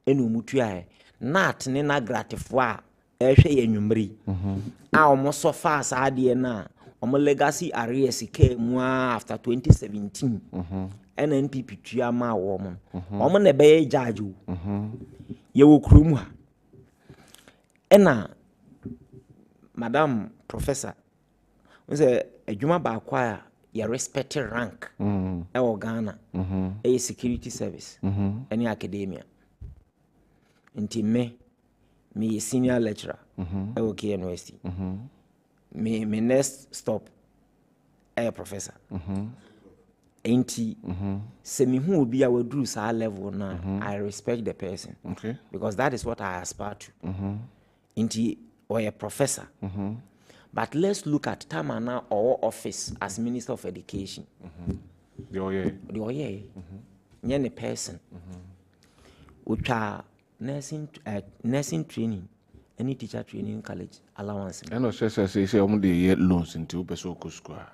enu mutua nat ne na gratifo a ehwe ye nwumri a omo so fa asade na omo legacy arrears came after 2017 NNPP tua ma wo mo omo na be ye judge ye wo krum ha ena Madam Professor we say adwuma ba kwa ya respected rank e o Ghana e security service any academia nti me senior lecturer e o University me next stop a professor nti se me hu obi a waduru sa level na I respect the person. Okay. Because that is what I aspire to. Nti or a professor. But let's look at Tamana or office as Minister of Education. The Oye. Nyene person. Which are nursing training, any teacher training college allowance. And also say only year loans into Besoko Square.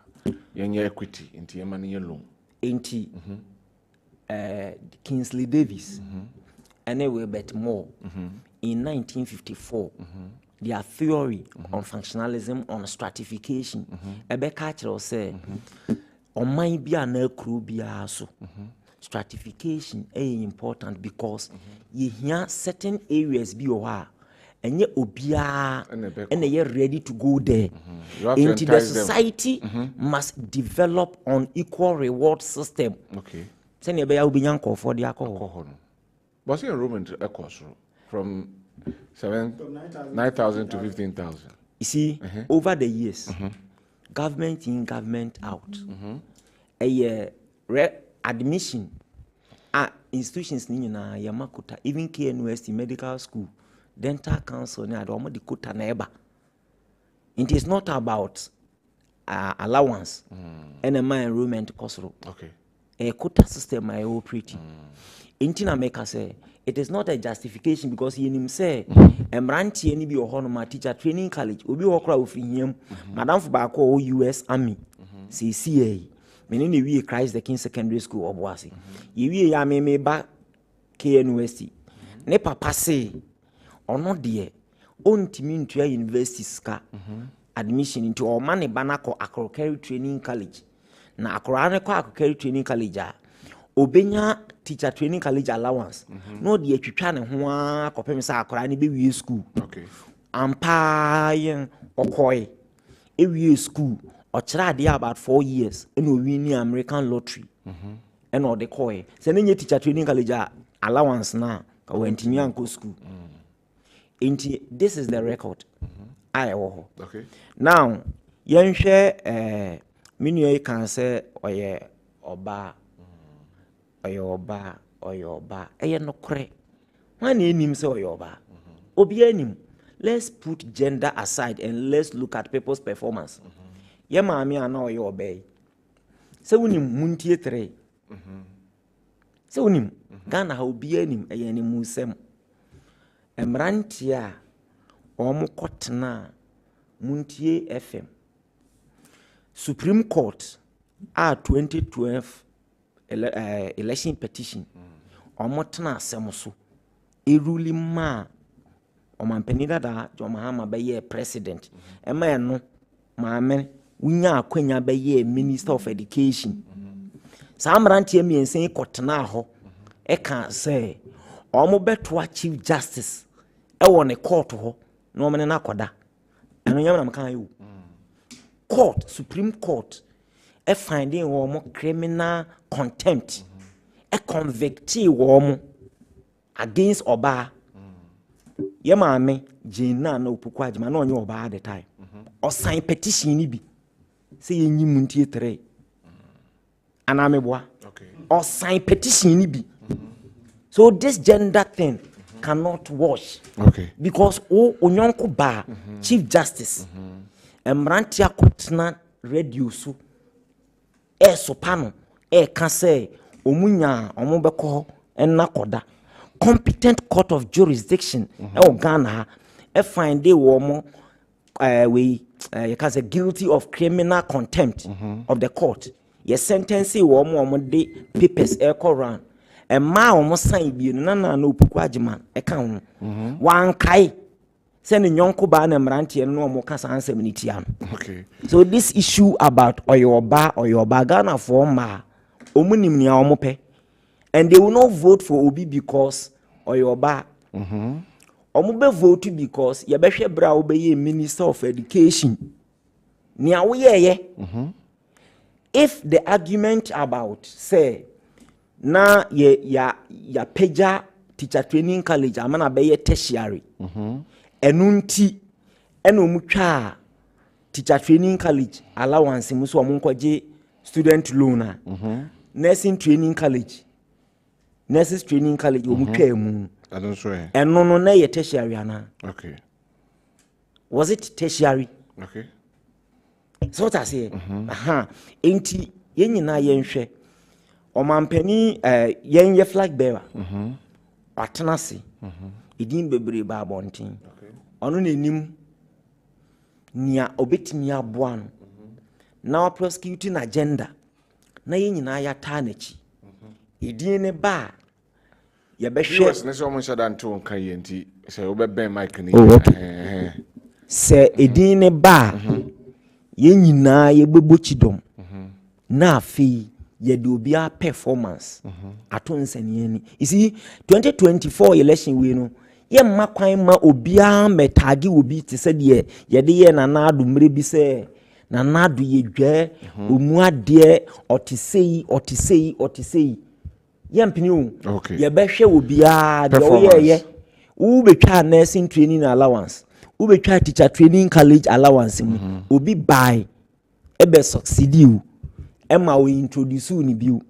Young equity into your money loan. Ain't Kingsley Davis. Anyway, but more. In 1954, their theory on functionalism, on stratification, ebe catcher say, on my be an crew be also. Stratification is important because you hear certain areas be or and yet obia and they are ready to go there. Into the society must develop on equal reward system. Okay. Send be will be young for the alcohol. What's your enrollment cost from 9,000 to 15,000? You see, over the years, government in, government out, admission at institutions na Yamakuta, even KNUST medical school, dental council na adomo di kuta neba. It is not about allowance and my enrollment cost. Okay. A quota system I operating. Intina make say it is not a justification because he him say emranti any be ohonoma teacher training college obi okra ofihiem madam for back US Army CCA menini we Christ the King Secondary School oboase ye we ya me ba KNUST ne papa say ono de ontimi ntua university ska admission into o mane banako Adwenkyere training college na akora ne kwa Adwenkyere training college a obenya teacher training college allowance no de atwitwa ne ho a kopem sa akora ne be wie school okay ampa yen okoy e wie school o kira dey about 4 years and o win American lottery and all the coy say na teacher training college allowance na ka wantimi anko school this is the record I okay now yen hwe menu kan say oye oba eye no kore wan enim say oye oba obi enim. Let's put gender aside and let's look at people's performance. Ye maami ana oye obey. Se unim muntie 3. Se unim Ghana ha obi enim eye ni musem. Emrantia omo kotena muntie FM. Supreme Court 2012 election petition. Omo tena asem so. Eruli ma Omanpenida da John Mahama be president. Ema no maame wunya akwanya be minister of education. Samrantie miensen kotena ho e kan say omo beto chief justice e wo ne court ho na omo ne nakoda. Eno nyam na mkan yo. Court, Supreme Court e finding omo criminal contempt. E convicti omo against Oba. Ye maame Jena na Opoku Agyeman na onye Oba at the time. O sign petition ni bi. Say yenyi muntie 3. Anameboa. Okay. O sign petition ni bi. So this gender thing cannot wash. Okay. Because onyonko ba Chief Justice Emrantia kotna radio so sopano kan say omunya omobeko enakoda competent court of jurisdiction Ghana find they woman you can say guilty of criminal contempt of the court. Ye sentence woman de papers around and ma almost sign bi no Opoku Agyeman kan wan kai send nyonko ba na mrantie no mo kasa ansem ni tia. Okay. So this issue about oyoba Ghana for ma omunim nia omope. And they will not vote for Obi because Oyoba. Omube vote because yabehwe bra obeye Minister of Education. Nia wo ye. If the argument about say na ya peja teacher training college amana beye tertiary. Enunti eno mutwa teacher training college allowance muso omunkoje student loan nursing training college. Nurses training college omutwa mu. I don't swear. And no na tertiary ana. Okay. Was it tertiary? Okay. So what I say? Enti yen nyina yen hwe. Omampani yen ye flag bearer. Atenase. Edin bebre ba bontin. Okay. Ono nenim nia obetimi aboa no. Na prosecuting agenda. Na yen nyina ya ta nachi. Edin ne ba ye behwe US ne so mo shada nto nka yenti se obeben mic ni. Se edin ne ba ye nyina ye bebochidom na afi ye de obia performance ato nsani ani. You see 2024 election we no ye makwan ma obia metagi obi te se de ye de ye nanado mre bi se nanado ye dwa omu ade otisei yampini o ye behwe obia de oyeye u betwa nursing training allowance u betwa teacher training college allowance mu obi buy ebe succeed you ema we introduce ni biu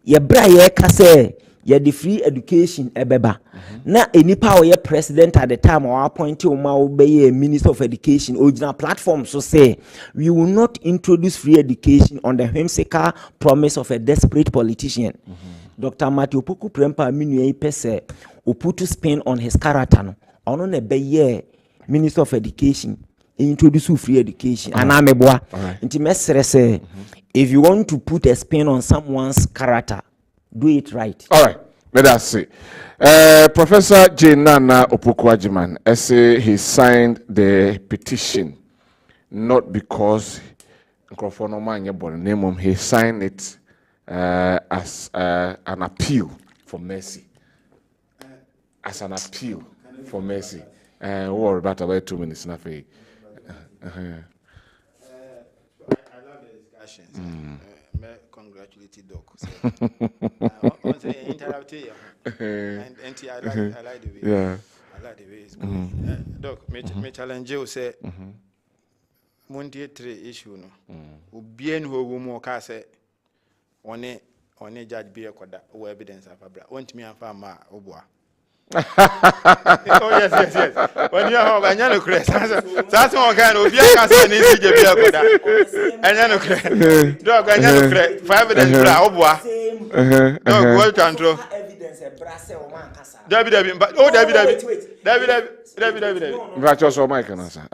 ye bra ye ka say ye the free education ebeba na enipa o ye president at the time or appoint o ma obey minister of education original platform so say we will not introduce free education on the whimsical promise of a desperate politician. Dr. Matthew Puku Prempa Minue Pese Uputu spin on his character no ono ne be minister of education introduce free education and ameboa nti mesere say if you want to put a spin on someone's character do it right. All right, let us see. Professor Nana Opoku Agyeman, say he signed the petition not because he signed it as an appeal for mercy. As an appeal for mercy. Or about 2 minutes. I love the discussions. Congratulate Doc. Interrupt you. And I like the way. Yeah. I like the way it's going. Doc, me challenge you say. Monday 3 issue no. Ubien who woman ka say one judge be akoda o evidence afabra. Want me afa ma oboa. Oh yes. When you have anya no craze. That's one kind of obia ka say ni CJ be akoda. Anya no craze. Dog anya no craze. For evidence bra oboa. Dog what control. Evidence e bra say o man kasa. David. But also Mike and answer.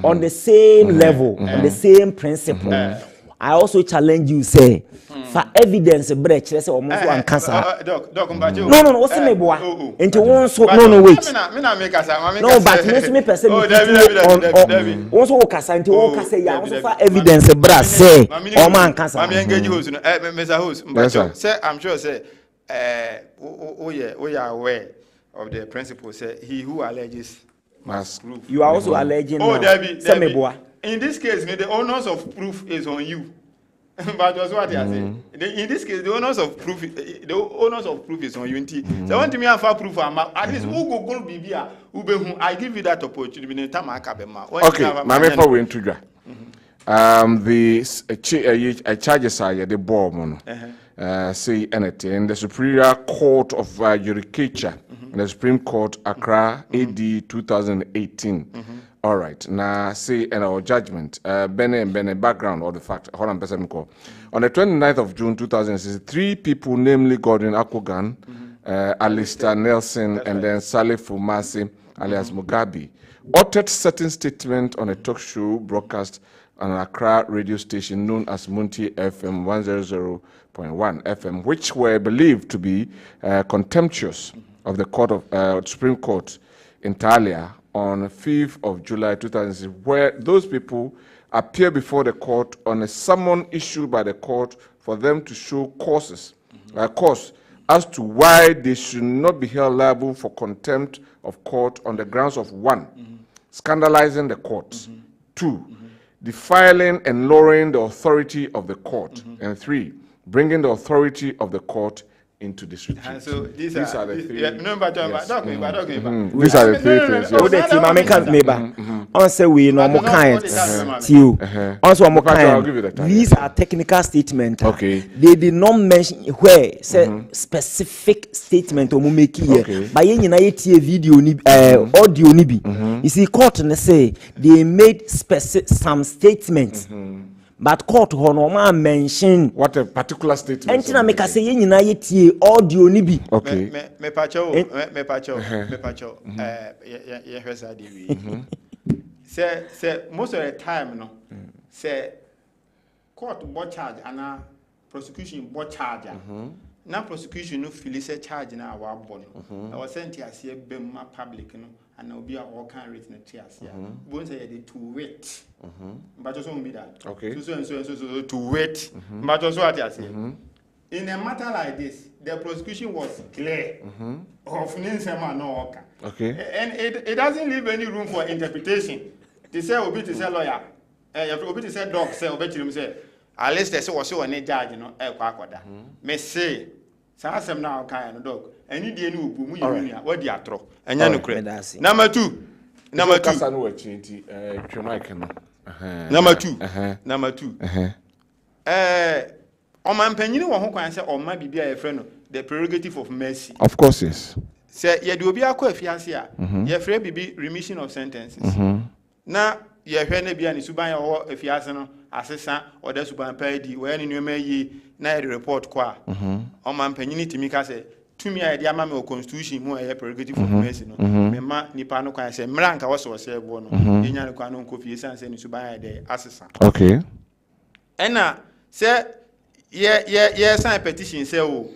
On the same level, on the same principle. I also challenge you, say, for evidence, breach, let's say, almost one cancer. No, what's the name, boy? Into one so, no, wait. No, but most me person, also cancer, into all cancer, also for evidence, brass, say, or man cancer. I'm engaged, Mr. Host, say, I'm sure, say, we are aware of the principle, say, he who alleges must prove. You are also alleging. Oh, Debbie. In this case, the onus of proof is on you. But that's what I say. In this case, the onus of proof is on you. So want me have proof at least who go be here, I give you that opportunity. Okay, my before we introduce. The charges are the bomb. Say anything. The Superior Court of Judicature, the Supreme Court, Accra, AD 2018. All right. Now, say in our judgment, Bene background or the fact. Hold on, person call. On the 29th of June 2006, 3 people, namely Gordon Akwogan, Alistair Nelson, and then Saleh Fumasi, alias Mugabe, uttered certain statement on a talk show broadcast on an Accra radio station known as Munti FM 100.1 FM, which were believed to be contemptuous of the court of Supreme Court in Talia on 5th of July 2006, where those people appear before the court on a summon issued by the court for them to show cause as to why they should not be held liable for contempt of court on the grounds of 1, scandalizing the court, 2, defiling and lowering the authority of the court, and 3, bringing the authority of the court into disrepute. So these are the 3. These are the 3 things. Also, we know more kind to you. Also, more kind. These are technical statements. Okay. They did not mention where say specific statement or make here. By any video audio nibi. You see, court and say they made some statements. But court honor mention what a particular statement. Entina make say ye nyina ye tie audio ni bi. Okay. Me pacho. Ye hwesa di wi. Say most of the time no. Say court bo charge and prosecution bo charge. Na prosecution no feel say charge na wa bo no. Na was sent here bem ma public no and obi a all can rate na tias ya. Bon say they to wait. But also be that. Okay. So to wait. But also what I say. In a matter like this, the prosecution was clear of Ninsema no worker. Okay. And it doesn't leave any room for interpretation. They say obi to say lawyer. Obi to say doc say obi to say at least they say was so any judge no kwa akoda. Me say say asem na kan no doc. Any day no obu mu yenu what dey atro. Enya no kure. Number 2. Number 2. Oman panyini wo ho kwan say oma bibia ye frɛ no the prerogative of mercy. Of course, yes. Say ye de obi akɔ afiase a ye frɛ bibi remission of sentences. Na ye hwɛ na bia ne suban ye ho afiase no asesa oda suban paidi we ne nneɛma yi na ye report kɔ a oman panyini timi ka say tumi a ye de ama me constitution mu a ye prerogative of mercy no me ma nipa no kwan say mranka wo so say bo no enya ne kwan no nkofie sanse ne suban ye de asesa. Okay. Ena say ye sign petition say o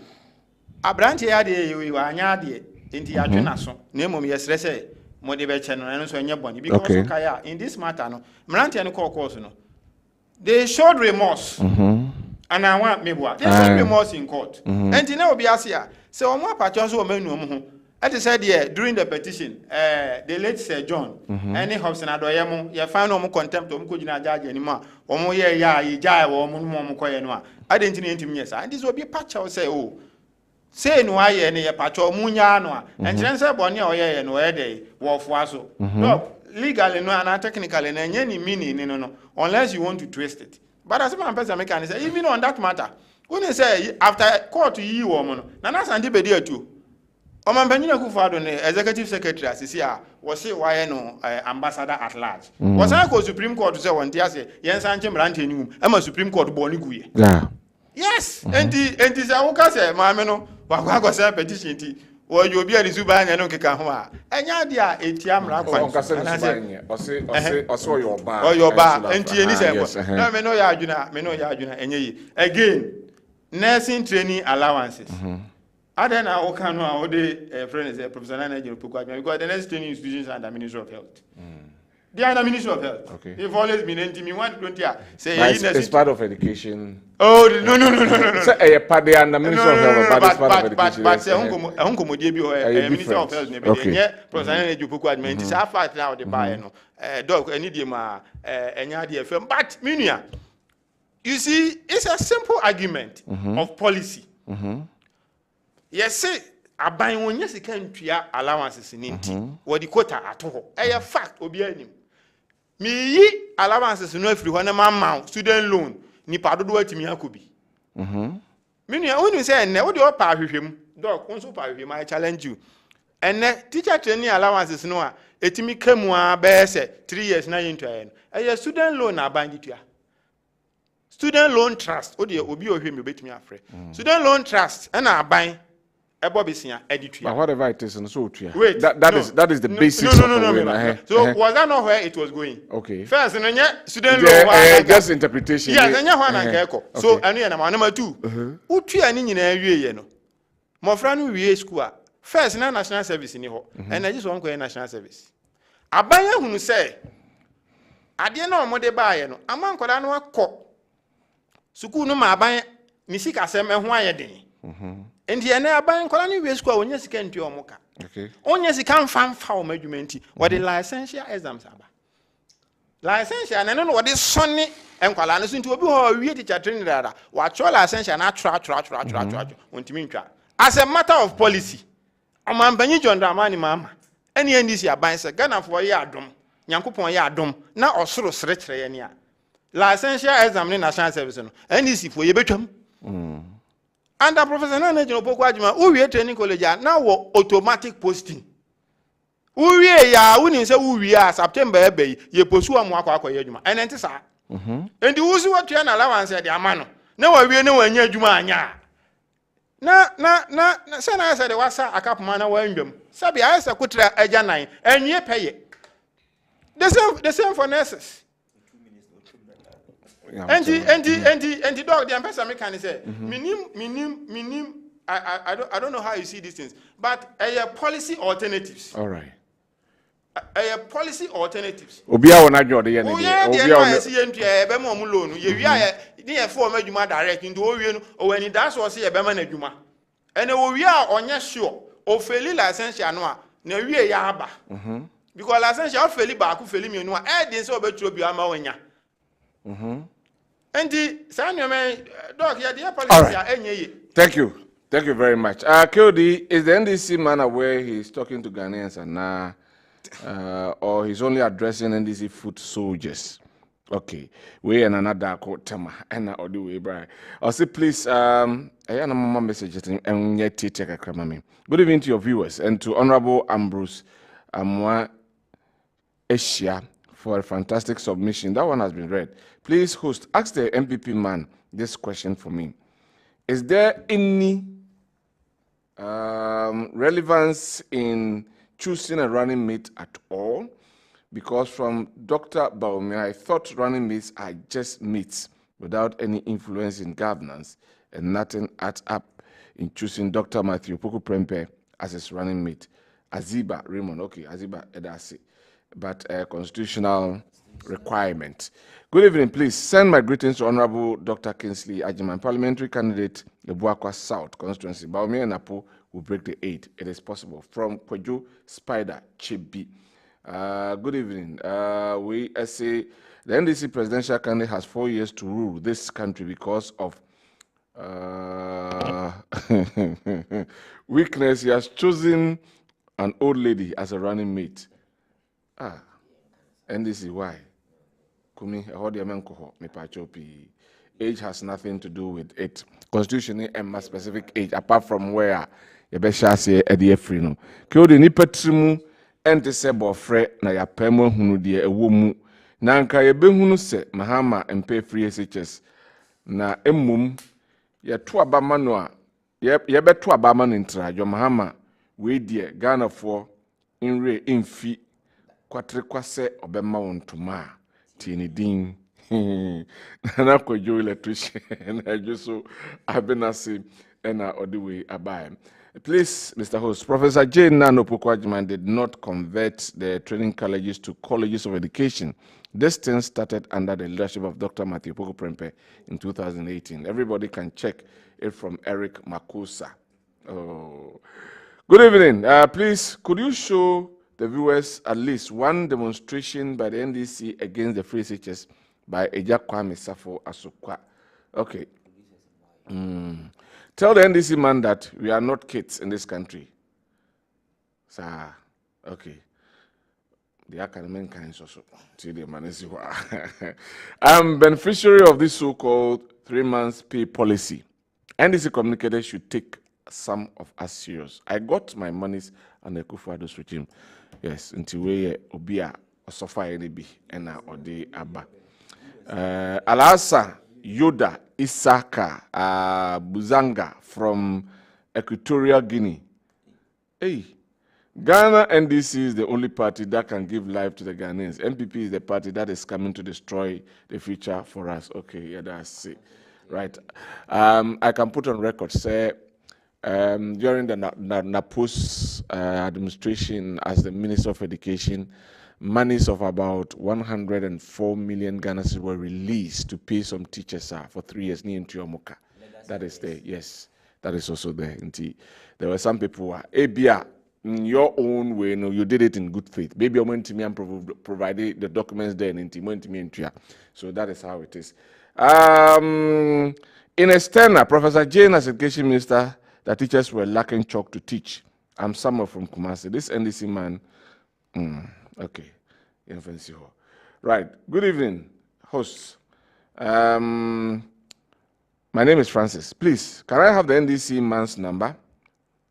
abrante ya de you anya de enti ya dwena so na emom ye sere say mo de be che no no so enye boni because kaya in this matter no mrante ne call course no they showed remorse and I want me what. There's remorse in court. And you know, be asia. So, on my part, also a man. As I said, yeah, during the petition, the late Sir John, any house and Adoyamo, you find no more contempt of Mukujina judge anymore, or more, yeah, you jai or Mumu. I didn't need him, yes, and this will be a patch. I'll say, oh, say no, I any a patch or Munyano, and Jansa Bonia or yeah, no, day, Wolf Wasso. No, legally, no, and technically, and any meaning, no, unless you want to twist it. But as a man, person, I can say, even on that matter, when they say after court to you, woman, Nana Sandy Bedia too. Omampenina Kufado, executive secretary, as is here, was say why no ambassador at large. Was I go Supreme Court to say one day, yes, I'm Ranting, I'm a Supreme Court Boniguye. Yes, and this Awoka say, Mameno, Wagago say petition, or you'll be a Zuban and Okahua. And Yadia, a Tiam Rakwan, or so your bar, or your bar, and Tianis, Meno Yajuna, and ye. Again, nursing training allowances. I don't know how can all the friends Professor Nigel because the next training institutions under Ministry of Health. They are the Ministry of Health. Okay. They've always been intimate. 120 years. Say it's part of education. Oh no. Say part they are the Ministry of Health, but it's part of education. But say Uncle Ministry of Health. Okay. Professor Nigel because admin is half at now the buy no. Dog any dema enya the FM. But Minia, you see, it's a simple argument of policy. Yes, say aban won yes can tua allowances in inti. What the quota at all. A fact obi anim. Me yi allowances no free when man student loan ni padodo atimi akobi. Me nua when you say en what the pa hwehwem dog won so pa hwehwem I challenge you. En teacher training allowances no a etimi kamu a be say 3 years na yin tua en. Student loan aban di tua. Student loan trust o de obi ohwem obetimi afre. Student loan trust and aban but whatever it is, and so wait, that is the basics of the way. So was that not where it was going? Okay. First, student law, just interpretation. Yes, and you so number 2. Utu ani nyina awie no. Mo fra no wie school. First, na national service ni ho. And I just want go national service. Abanya hunu say ade na omo de baaye no. Amankoda no akọ. School no ma aban ni sika asem ho ayeden. And the aban kolani we school onya sika ntua omoka. Okay. Onya sika mfa o madwumenti. What the licensure exams aba. Licensure na no what the sonny enkwala no so nti obi ho wie teacher training dada. Wa cho licensure na tra. Ontimi ntwa. As a matter of policy. Omampanyi John Dramani mama. Any NDC aban se Ghana for ye adom. Nyankopon ye adom na osoro serekere ye ne a. Licensure exam ni national service no. NDC for ye betwam. Under Professor Nigel Pokwajima, who we training college now automatic posting. Who we ya wouldn't say who we are September bay, ye pursue a mwako yejuma. And then sir. And the Uzi what you allowance at the amano. No, we know when you're Jumanya. Na, Sana said the wasa a couple man away them. Sabi I said kutra ajanine, and ye pay it. The same for nurses. And the dog, the ambassador can say, minim. I don't know how you see these things, but policy alternatives. All right. Policy alternatives. Obia wona dwo de ye ne. Obia wona see entu e be mo loan. Ye wi aye dey for ma adwuma direct into o wi no o wani that's what say e be ma na adwuma. And o wi a onye sure o feli license no a na wi ya aba. Because license o feli ba ku feli mienu a e dey say obeturo bi ama wanya. And the dog here, the policy. Thank you very much. Kodi, is the NDC man aware he's talking to Ghanaians and now, or he's only addressing NDC foot soldiers? Okay, we and another quote tema and or do we, Brian? I'll say please. I have a message and yet take a cramami. Good evening to your viewers and to Honorable Ambrose Amwa Asia for a fantastic submission. That one has been read. Please, host, ask the MPP man this question for me. Is there any relevance in choosing a running mate at all? Because from Dr. Baumia, I thought running mates are just mates without any influence in governance, and nothing adds up in choosing Dr. Matthew Poku Prempeh as his running mate. Aziba Raymond, okay, Aziba Edasi, but constitutional requirement. Good evening, please send my greetings to Honorable Dr. Kingsley Ajiman, parliamentary candidate, the Buakwa South constituency. Baumi and Apo will break the 8. It is possible. From Kwejo Spider Chibi. Good evening. We say the NDC presidential candidate has 4 years to rule this country because of weakness. He has chosen an old lady as a running mate. NDC, why? Kumi, age has nothing to do with it. Constitution and specific age, apart from where you besha say Eddie Frino. Kyodi ni petrimu ente sebo fre na ya pemo hunu die ewo mu. Na nka yebe hunu se mahama mpe free SHS. Na emum ye to abama no a yebe to abama no ntrajo mahama we die Ghana for inre infi kwatre kwase obema wontuma tieni din na Kwejo electrician na juso abenasi na odiwe abai. Please, Mr. Host, Professor J. Nano Pokwajman did not convert the training colleges to colleges of education. This thing started under the leadership of Dr. Matthew Poko Prempeh in 2018. Everybody can check it from Eric Makusa. Oh. Good evening. Please, could you show the viewers at least one demonstration by the NDC against the free SHS by Eja Kwame Safo Asukwa? Okay. Tell the NDC man that we are not kids in this country. Sir, okay. The academic kinds also. I'm beneficiary of this so-called 3 months pay policy. NDC communicators should take some of us serious. I got my monies on the Kufuor's regime. Yes, until we obia osofa NB and ode aba. Alasa Yoda Isaka Buzanga from Equatorial Guinea. Hey, Ghana NDC is the only party that can give life to the Ghanaians. MPP is the party that is coming to destroy the future for us. Okay, yeah, that's it. Right. I can put on record, say, during the Napus administration as the Minister of Education, monies of about 104 million Ghana cedis were released to pay some teachers for 3 years near Ntiomoka. That is there, yes. That is also there. There were some people who are ABA in your own way, no, you did it in good faith. Maybe I went to me and provided the documents there in Ntimontimi. So that is how it is. In external, Professor Jane as Education Minister, the teachers were lacking chalk to teach. I'm someone from Kumasi. This NDC man, okay. Right. Good evening, hosts. My name is Francis. Please, can I have the NDC man's number?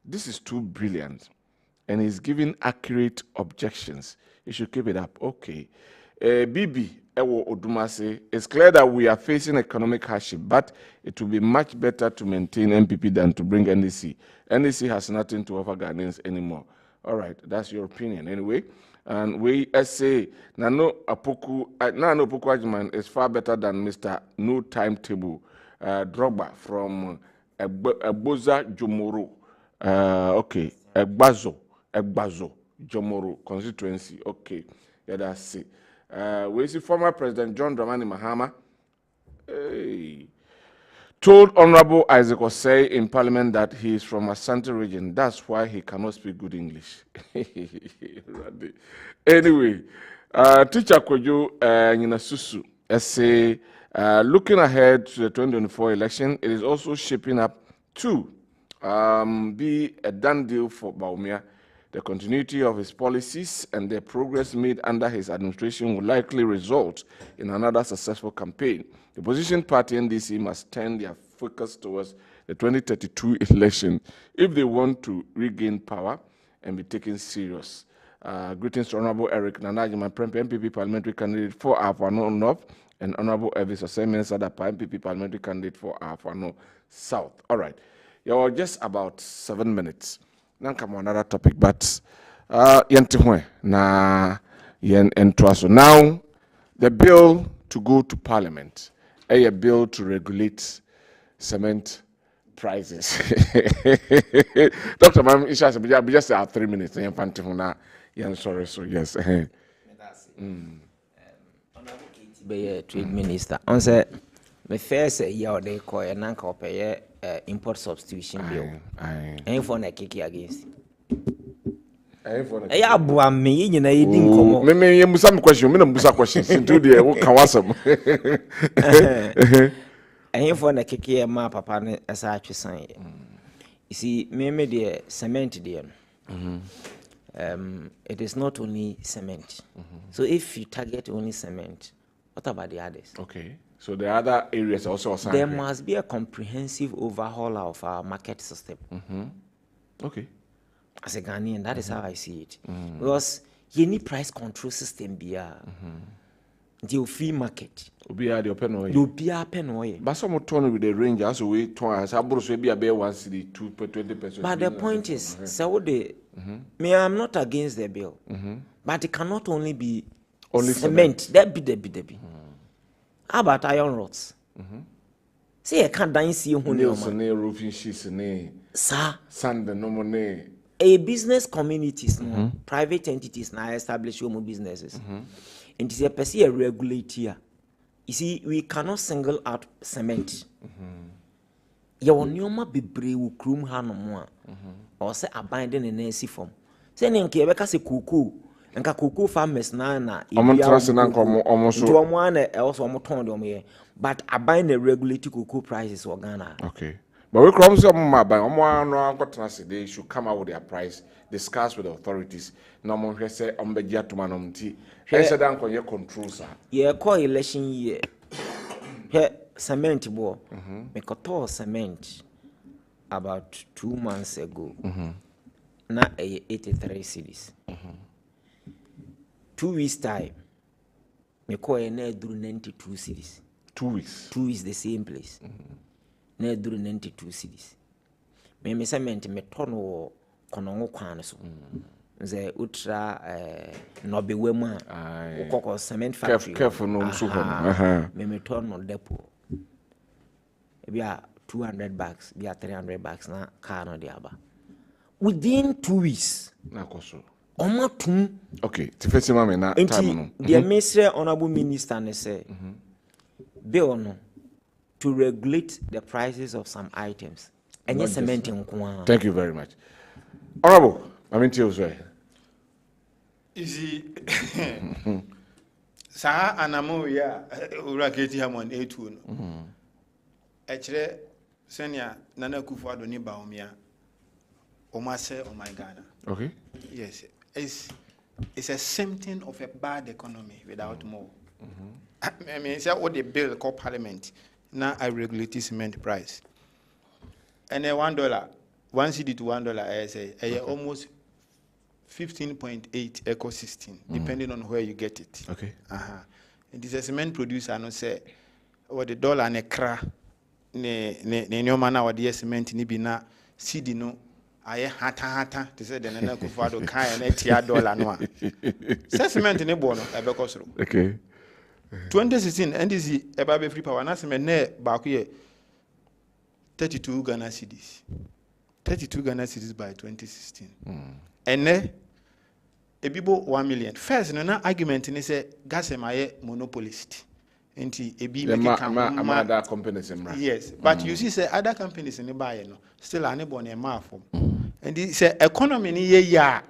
This is too brilliant. And he's giving accurate objections. You should keep it up. Okay. Bibi Ewo Odumase, it's clear that we are facing economic hardship, but it will be much better to maintain MPP than to bring NDC. NDC has nothing to offer Ghanaians anymore. All right, that's your opinion. Anyway, and we say Nano Opoku Ajman is far better than Mr. No Timetable Drogba from Egboza Jomoro. Okay, Egbazo Jomoro constituency. Okay, yeah, that's it. We see former President John Dramani Mahama told Honorable Isaac Osei in Parliament that he is from Asante region. That's why he cannot speak good English. Anyway, Teacher Kwejo Nyinasusu say, looking ahead to the 2024 election, it is also shaping up to be a done deal for Bawumia. The continuity of his policies and the progress made under his administration will likely result in another successful campaign. The opposition party NDC must turn their focus towards the 2032 election if they want to regain power and be taken serious. Greetings to Honorable Eric Nanajima Prempeh, MPP parliamentary candidate for Afano North, and Honorable Elvis Osei Sadapa, MPP parliamentary candidate for Afano South. All right, you're just about 7 minutes. Now come on another topic, but now the bill to go to Parliament, a bill to regulate cement prices. Dr. Mam, just 3 minutes. Sorry, so yes. Honorable be trade minister. On say me first year they call a nanka pay import substitution bill. Ain't for na kiki against. Yeah, boy, me, you know, you didn't come. Me, you must have question. Me, no must questions. Into the what can was Ain't for na kiki ma papa as I just say. You see, me the cement there. It is not only cement. So if you target only cement, what about the others? Okay. So the other areas also assigned. There must be a comprehensive overhaul of our market system. Okay. As a Ghanaian, that is how I see it. Because you need price control system the free market. Obi a the open oil. You be open oil. But some turn with the range as we turn as abros will be a bear 1 cedi 20%. But the point is, so me, I'm not against the bill. But it cannot only be only cement. That be. How about iron rods? See, I can't dine see who roofing sheets sir. Sand no money. A business communities, private entities now establish your businesses. And it is a per regulate here. You see, we cannot single out cement. Your nyoma be brave krum hanomwa. Or say abandon in a form. Sending Quebec as a cuckoo. And cuckoo farmers na almost also but I buy the regulated cocoa prices for Ghana. Okay. But we come some they should come out with their price, discuss with the authorities. No more say Ombeja to Manomti. He said you control sir. Yeah, call election year. Cement bo. Make a tall cement about 2 months ago. Na 83 cities. 2 weeks time, me call a near 92 cities. 2 weeks. 2 weeks the same place. Near 92 cities. Me cement me tono konongo kwano. Ze ultra no be wema. Ukoko cement factory. Careful no me tono depot. Be a 200 bags, be a 300 bags na car no diaba. Within 2 weeks. Na koso. Okay, the Minister Honorable Minister say bill no to regulate the prices of some items. And yes, cementing. Thank you very much. Honorable, I mean to you. Easy. Sa anamo ya uraketi hamon A2 no. Echre senia Nana Akufo-Addo ni baomia. Oma say oh my Ghana. Okay. Yes. It's a symptom of a bad economy without more. I mean, it's what the bill called Parliament. Now I regulate cement price. And then $1, 1 cedi to $1, I say, almost 15.8 ecosystem, depending on where you get it. Okay. And this cement producer, I say, what the dollar and a cra, ne mana what the cement ni bina cedi no. Aye hata to say the Nana Akufo-Addo kind and $80 no. Cement in a bono, Ebekosro. Okay. 2016, NDC, Ebabe Free Power, Nassiment, ne, Bakuye, 32 Ghana cedis. 32 Ghana cedis by 2016. And ne, Ebibo 1 million. First, no argument in say, Gasemaye monopolist. Enti ebi make other companies in yes, but you see say other companies in the buy no still are born a mark and this say economy ni ye ya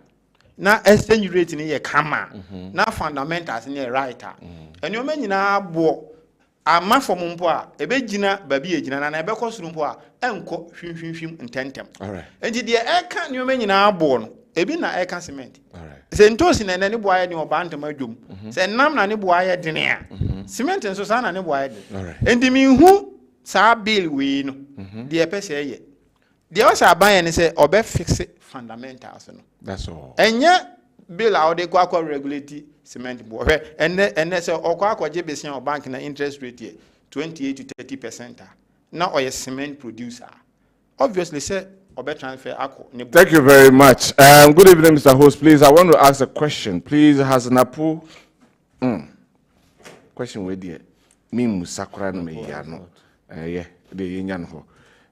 na exchange rate ni ye kama na fundamentals ni right and you mean na bo ama for mpo a ebe gina babi e gina na ebe kosuru mpo a enko hwinhwinhwim ntentem all right and the e kan you mean na bo no ebi na e kan cement all right se ntosi na ne boaye ni obanta madwom se nam na ne boaye dene a cement nso sa na ne boaye de all right and mi hu sa bill we no the pese ye the was aban ne se obe fix fundamentals no that's all enye bill how they go regulate cement bo and say okwa je besia bank na interest rate here 28 to 30%. Now or a cement producer obviously say transfer. Thank you very much. Good evening, Mr. Host. Please, I want to ask a question. Please, has Napu question with you? Me musakura no me yano. Yeah, the yanyan ho.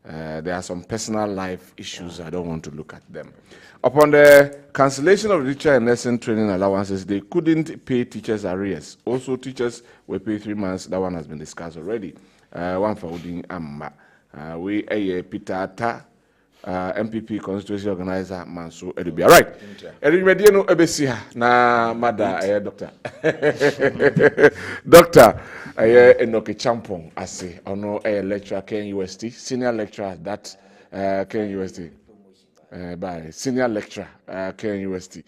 There are some personal life issues. I don't want to look at them. Upon the cancellation of the teacher and nursing training allowances, they couldn't pay teachers' arrears. Also, teachers were paid 3 months. That one has been discussed already. One for Udin Amma. We Peter Atta, MPP constituency organizer Manso Edubia. Right. Everybody know Ebesia na Mada doctor. Doctor Enoke Champong Ase ono lecturer KUST, senior lecturer at that KUST. By senior lecturer KUST.